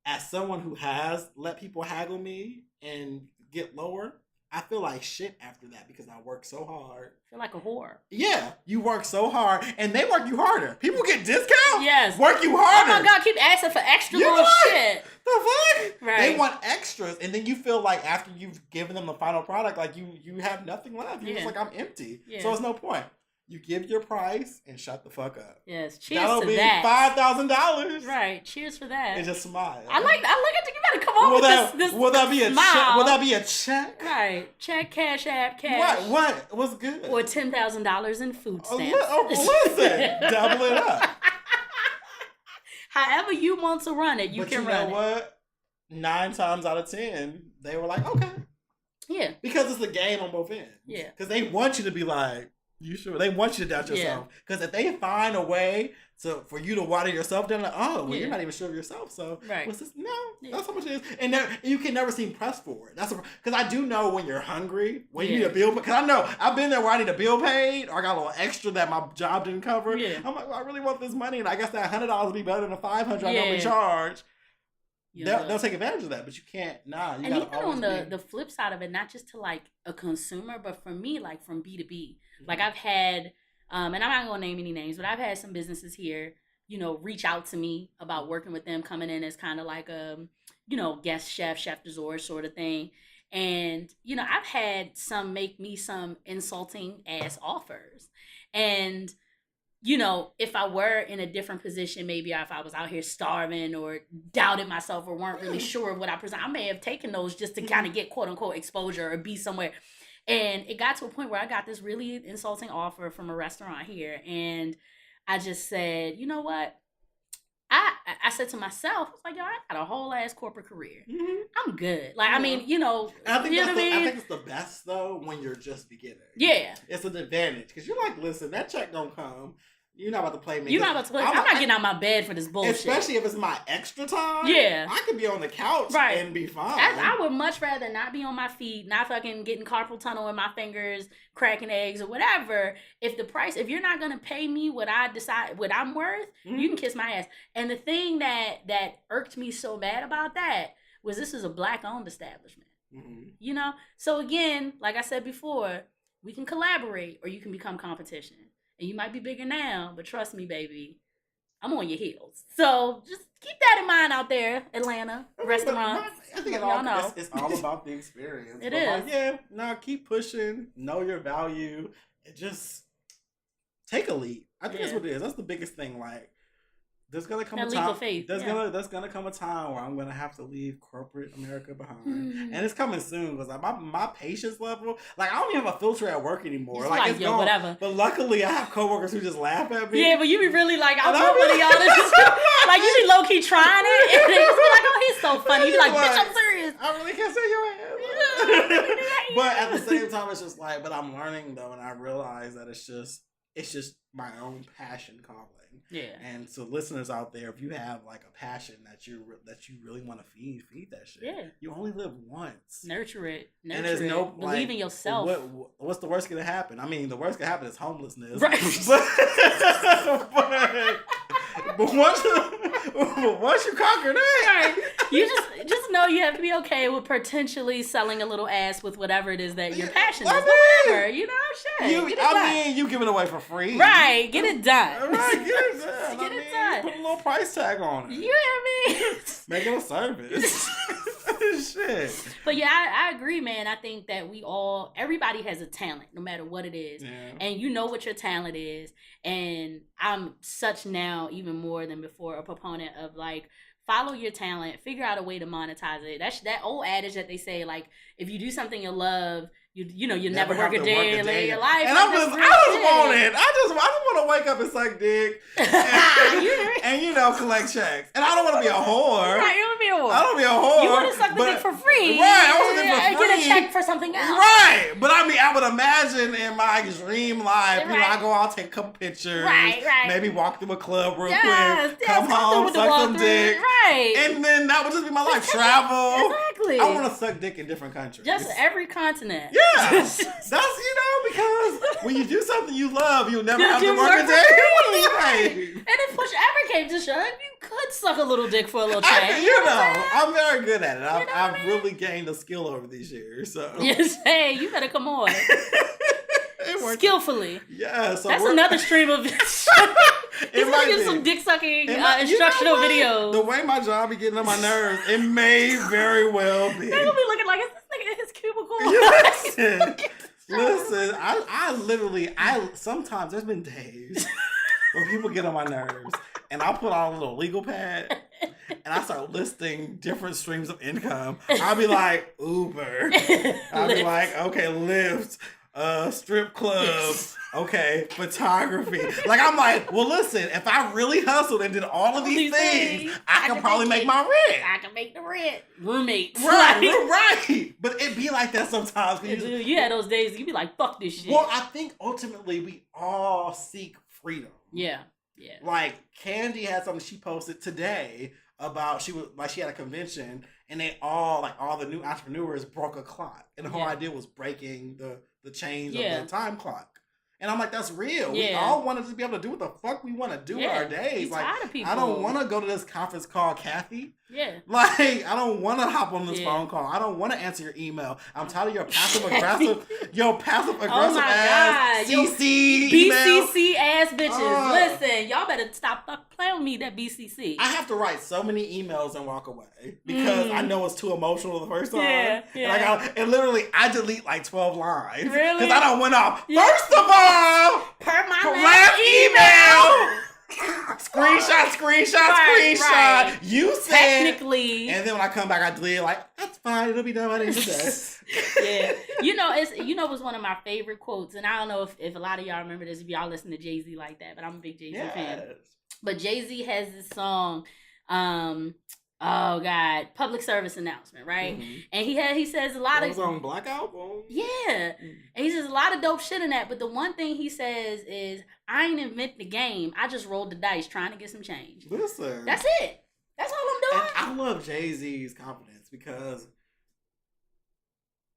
As someone who has let people haggle me and get lower, I feel like shit after that because I work so hard. I feel like a whore. Yeah, you work so hard, and they work you harder. People get discounts. Yes, work you harder. Oh my god, keep asking for extra little shit. The fuck? Right. They want extras, and then you feel like after you've given them the final product, like you have nothing left. You're just like, I'm empty. Yeah. So it's no point. You give your price and shut the fuck up. Yes, cheers That'll to be that. $5,000. Right, cheers for that. And just smile. I look at you. You better come on with this. Will that be a check? Will that be a check? Right, check, cash app, cash. What? What's good? Or $10,000 in food stamps. Listen, double it up. However you want to run it, you can run it. But you know what? 9 times out of 10, they were like, okay. Yeah. Because it's a game on both ends. Yeah. Because they want you to be like, you sure? They want you to doubt yourself. Because if they find a way for you to water yourself down, like, oh, well, you're not even sure of yourself. So, what's this? No, that's how much it is. And you can never seem pressed for it. Because I do know when you're hungry, when you need a bill. Because I know I've been there where I need a bill paid or I got a little extra that my job didn't cover. Yeah. I'm like, well, I really want this money. And I guess that $100 would be better than the $500 I normally charge. They'll take advantage of that, but you can't. And even on the flip side of it, not just to like a consumer, but for me, like from B2B, mm-hmm. like I've had, and I'm not gonna name any names, but I've had some businesses here, you know, reach out to me about working with them, coming in as kind of like a, you know, guest chef d'honneur sort of thing, and you know, I've had some make me some insulting ass offers, and. You know, if I were in a different position, maybe if I was out here starving or doubted myself or weren't really sure of what I present, I may have taken those just to kind of get quote unquote exposure or be somewhere. And it got to a point where I got this really insulting offer from a restaurant here. And I just said, you know what? I said to myself, I was like, yo, I got a whole ass corporate career. Mm-hmm. I'm good. Like, I mean, you know, I think it's the best though when you're just beginning. Yeah. It's an advantage because you're like, listen, that check don't come. You're not about to play me. You're not about to play. I'm not getting out my bed for this bullshit. Especially if it's my extra time. Yeah. I could be on the couch and be fine. I would much rather not be on my feet, not fucking getting carpal tunnel in my fingers, cracking eggs or whatever. If you're not going to pay me what I decide, what I'm worth, mm-hmm. you can kiss my ass. And the thing that irked me so bad about that was this is a Black-owned establishment. Mm-hmm. You know? So again, like I said before, we can collaborate or you can become competition. And you might be bigger now, but trust me, baby, I'm on your heels. So just keep that in mind out there, Atlanta restaurants. I think it's all about the experience. It is. Keep pushing. Know your value. And just take a leap. I think that's what it is. That's the biggest thing. Like, there's gonna come a time. There's gonna come a time where I'm gonna have to leave corporate America behind, and it's coming soon because my patience level, like I don't even have a filter at work anymore. Like it's gone. Whatever. But luckily, I have coworkers who just laugh at me. Yeah, but you be really like, I'm one of y'all that's just like you be low key trying it, and they just be like, oh, he's so funny. You be like, bitch, I'm serious. I really can't say your ass. But at the same time, it's just like, but I'm learning though, and I realize that it's just my own passion calling. Yeah. And so listeners out there, if you have like a passion that you really want to feed that shit. Yeah. You only live once. Nurture it. And there's no believe in yourself. What's the worst gonna happen? I mean, the worst gonna happen is homelessness. Right. but once you conquer that, you just know you have to be okay with potentially selling a little ass with whatever it is that your passion is. Whatever, you know, shit. You give it away for free. Right, get it done. Right, get it done. Get it done. Put a little price tag on it. You hear me? Make it a service. Shit. But yeah, I agree, man. I think that everybody has a talent, no matter what it is. Yeah. And you know what your talent is. And I'm such now, even more than before, a proponent of like, follow your talent, figure out a way to monetize it. That's that old adage that they say, like, if you do something you love, you never work a day in your life. And I just want it. I just want to wake up and suck dick and collect checks. And I don't want to be a whore. Right, you want to be a whore. I don't want to be a whore. You want to suck the dick for free. Right, I want to do it for free. Get a check for something else. Right. But I mean, I would imagine in my dream life, I go out, take a couple pictures. Right. Maybe walk through a club real quick. Come home, suck some dick. Right. And then that would just be my life. Travel. Exactly. I want to suck dick in different countries. Just every continent. Yeah. That's, because when you do something you love, you'll never have to work a day. Right. And if push ever came to shove, you could suck a little dick for a little change. I'm very good at it. I've really gained a skill over these years. So. Yes, hey, you better come on. Skillfully. Yeah. So that's another stream of He's gonna get some dick sucking instructional videos. The way my job be getting on my nerves, it may very well be. They're gonna be looking like, is this nigga in his cubicle? Listen, I sometimes there's been days when people get on my nerves and I'll put on a little legal pad and I start listing different streams of income. I'll be like, Uber. I'll be like, okay, Lyft. Strip clubs, okay, photography. Like, I'm like, well, listen, if I really hustled and did all of these things, I can probably make my rent. I can make the rent. Roommates. Right. But it be like that sometimes. You had those days, you be like, fuck this shit. Well, I think ultimately we all seek freedom. Yeah. Like, Candy had something she posted today about, she had a convention and all the new entrepreneurs broke a clock. And the whole idea was breaking the chains of the time clock. And I'm like, that's real. Yeah. We all want to just be able to do what the fuck we want to do in our days. Like, I don't want to go to this conference call, Kathy. Yeah. Like, I don't want to hop on this phone call. I don't want to answer your email. I'm tired of your passive aggressive ass CC BCC ass bitches. Listen, y'all better stop playing with me, that BCC. I have to write so many emails and walk away because I know it's too emotional the first time. Yeah. And literally I delete like 12 lines. Really? Because I don't went off. Yeah. First of all, per my last email. Screenshot. Right. You said technically, and then when I come back, I delete like, that's fine. It'll be done by the end of the day. Yeah, it was one of my favorite quotes, and I don't know if a lot of y'all remember this if y'all listen to Jay-Z like that, but I'm a big Jay-Z fan. But Jay-Z has this song, public service announcement, right? Mm-hmm. And he says a lot of... It was on Black Album. Yeah. Mm-hmm. And he says a lot of dope shit in that, but the one thing he says is, I ain't invent the game, I just rolled the dice trying to get some change. Listen. That's it. That's all I'm doing. And I love Jay-Z's confidence because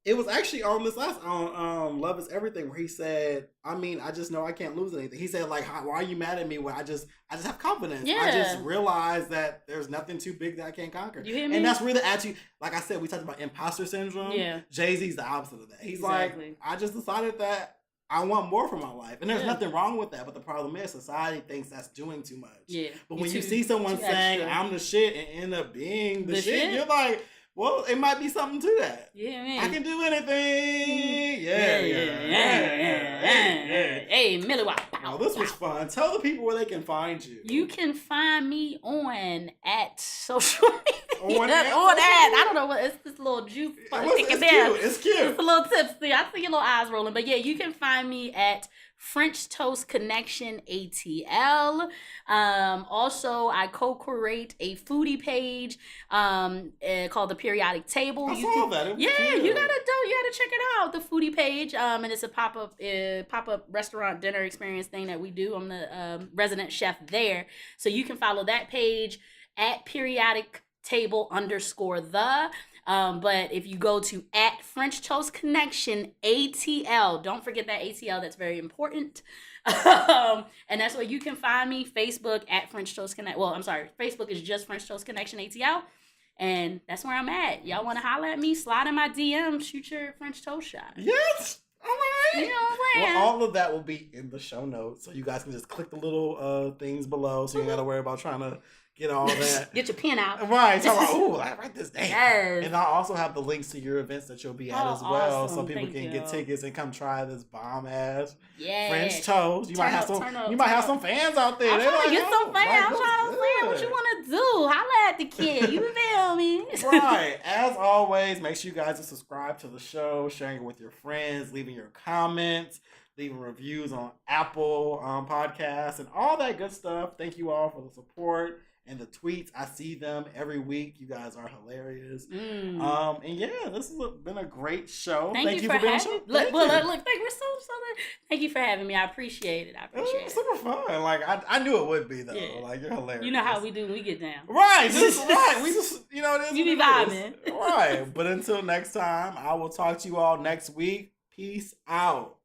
it was actually on this last Love Is Everything where he said, I just know I can't lose anything. He said, like, why are you mad at me when I just have confidence? Yeah. I just realize that there's nothing too big that I can't conquer. You hear me? And that's really actually, like I said, we talked about imposter syndrome. Yeah. Jay-Z's the opposite of that. He's like, I just decided that I want more from my life. And there's nothing wrong with that. But the problem is society thinks that's doing too much. Yeah. But when you see someone saying, I'm the shit, and end up being the shit, you're like, well, it might be something to that. Yeah, man. I can do anything. Yeah. Hey, Millie Wow. Oh, this was fun. Tell the people where they can find you. You can find me on at social media. On that. I don't know what it's this little juice. It's cute. It's a little tipsy. I see your little eyes rolling. But yeah, you can find me at French Toast Connection ATL. Also, I co-curate a foodie page called The Periodic Table. I saw that. It was cute. You gotta check it out. The foodie page. And it's a pop-up restaurant dinner experience thing that we do. I'm the resident chef there. So you can follow that page at periodic table _the. But if you go to at French Toast Connection ATL, don't forget that ATL, that's very important. And that's where you can find me. Facebook at French Toast Connect. Well, I'm sorry, Facebook is just French Toast Connection ATL. And that's where I'm at. Y'all want to holler at me? Slide in my DM, shoot your French toast shot. Yes. All right. You know what I'm saying? Well, all of that will be in the show notes. So you guys can just click the little things below. So you ain't got to worry about trying to get all that. Get your pen out. Right. So I write this down. Yes. And I'll also have the links to your events that you'll be at as well. Awesome. So people can get tickets and come try this bomb ass French toast. You Turn might have up. some fans out there. I'm trying to get some fans. I'm trying to say what you want to do. Holla at the kid. You feel me? Right. As always, make sure you guys are subscribed to the show, sharing it with your friends, leaving your comments, leaving reviews on Apple Podcasts, and all that good stuff. Thank you all for the support and the tweets. I see them every week. You guys are hilarious. And yeah, this has been a great show. Thank you for being on the show. Look, we're so thank you for having me. I appreciate it. It was super fun. Like I knew it would be though. Yeah. Like you're hilarious. You know how we do when we get down. Right. Right. We just it is. You be vibing. Right. But until next time, I will talk to you all next week. Peace out.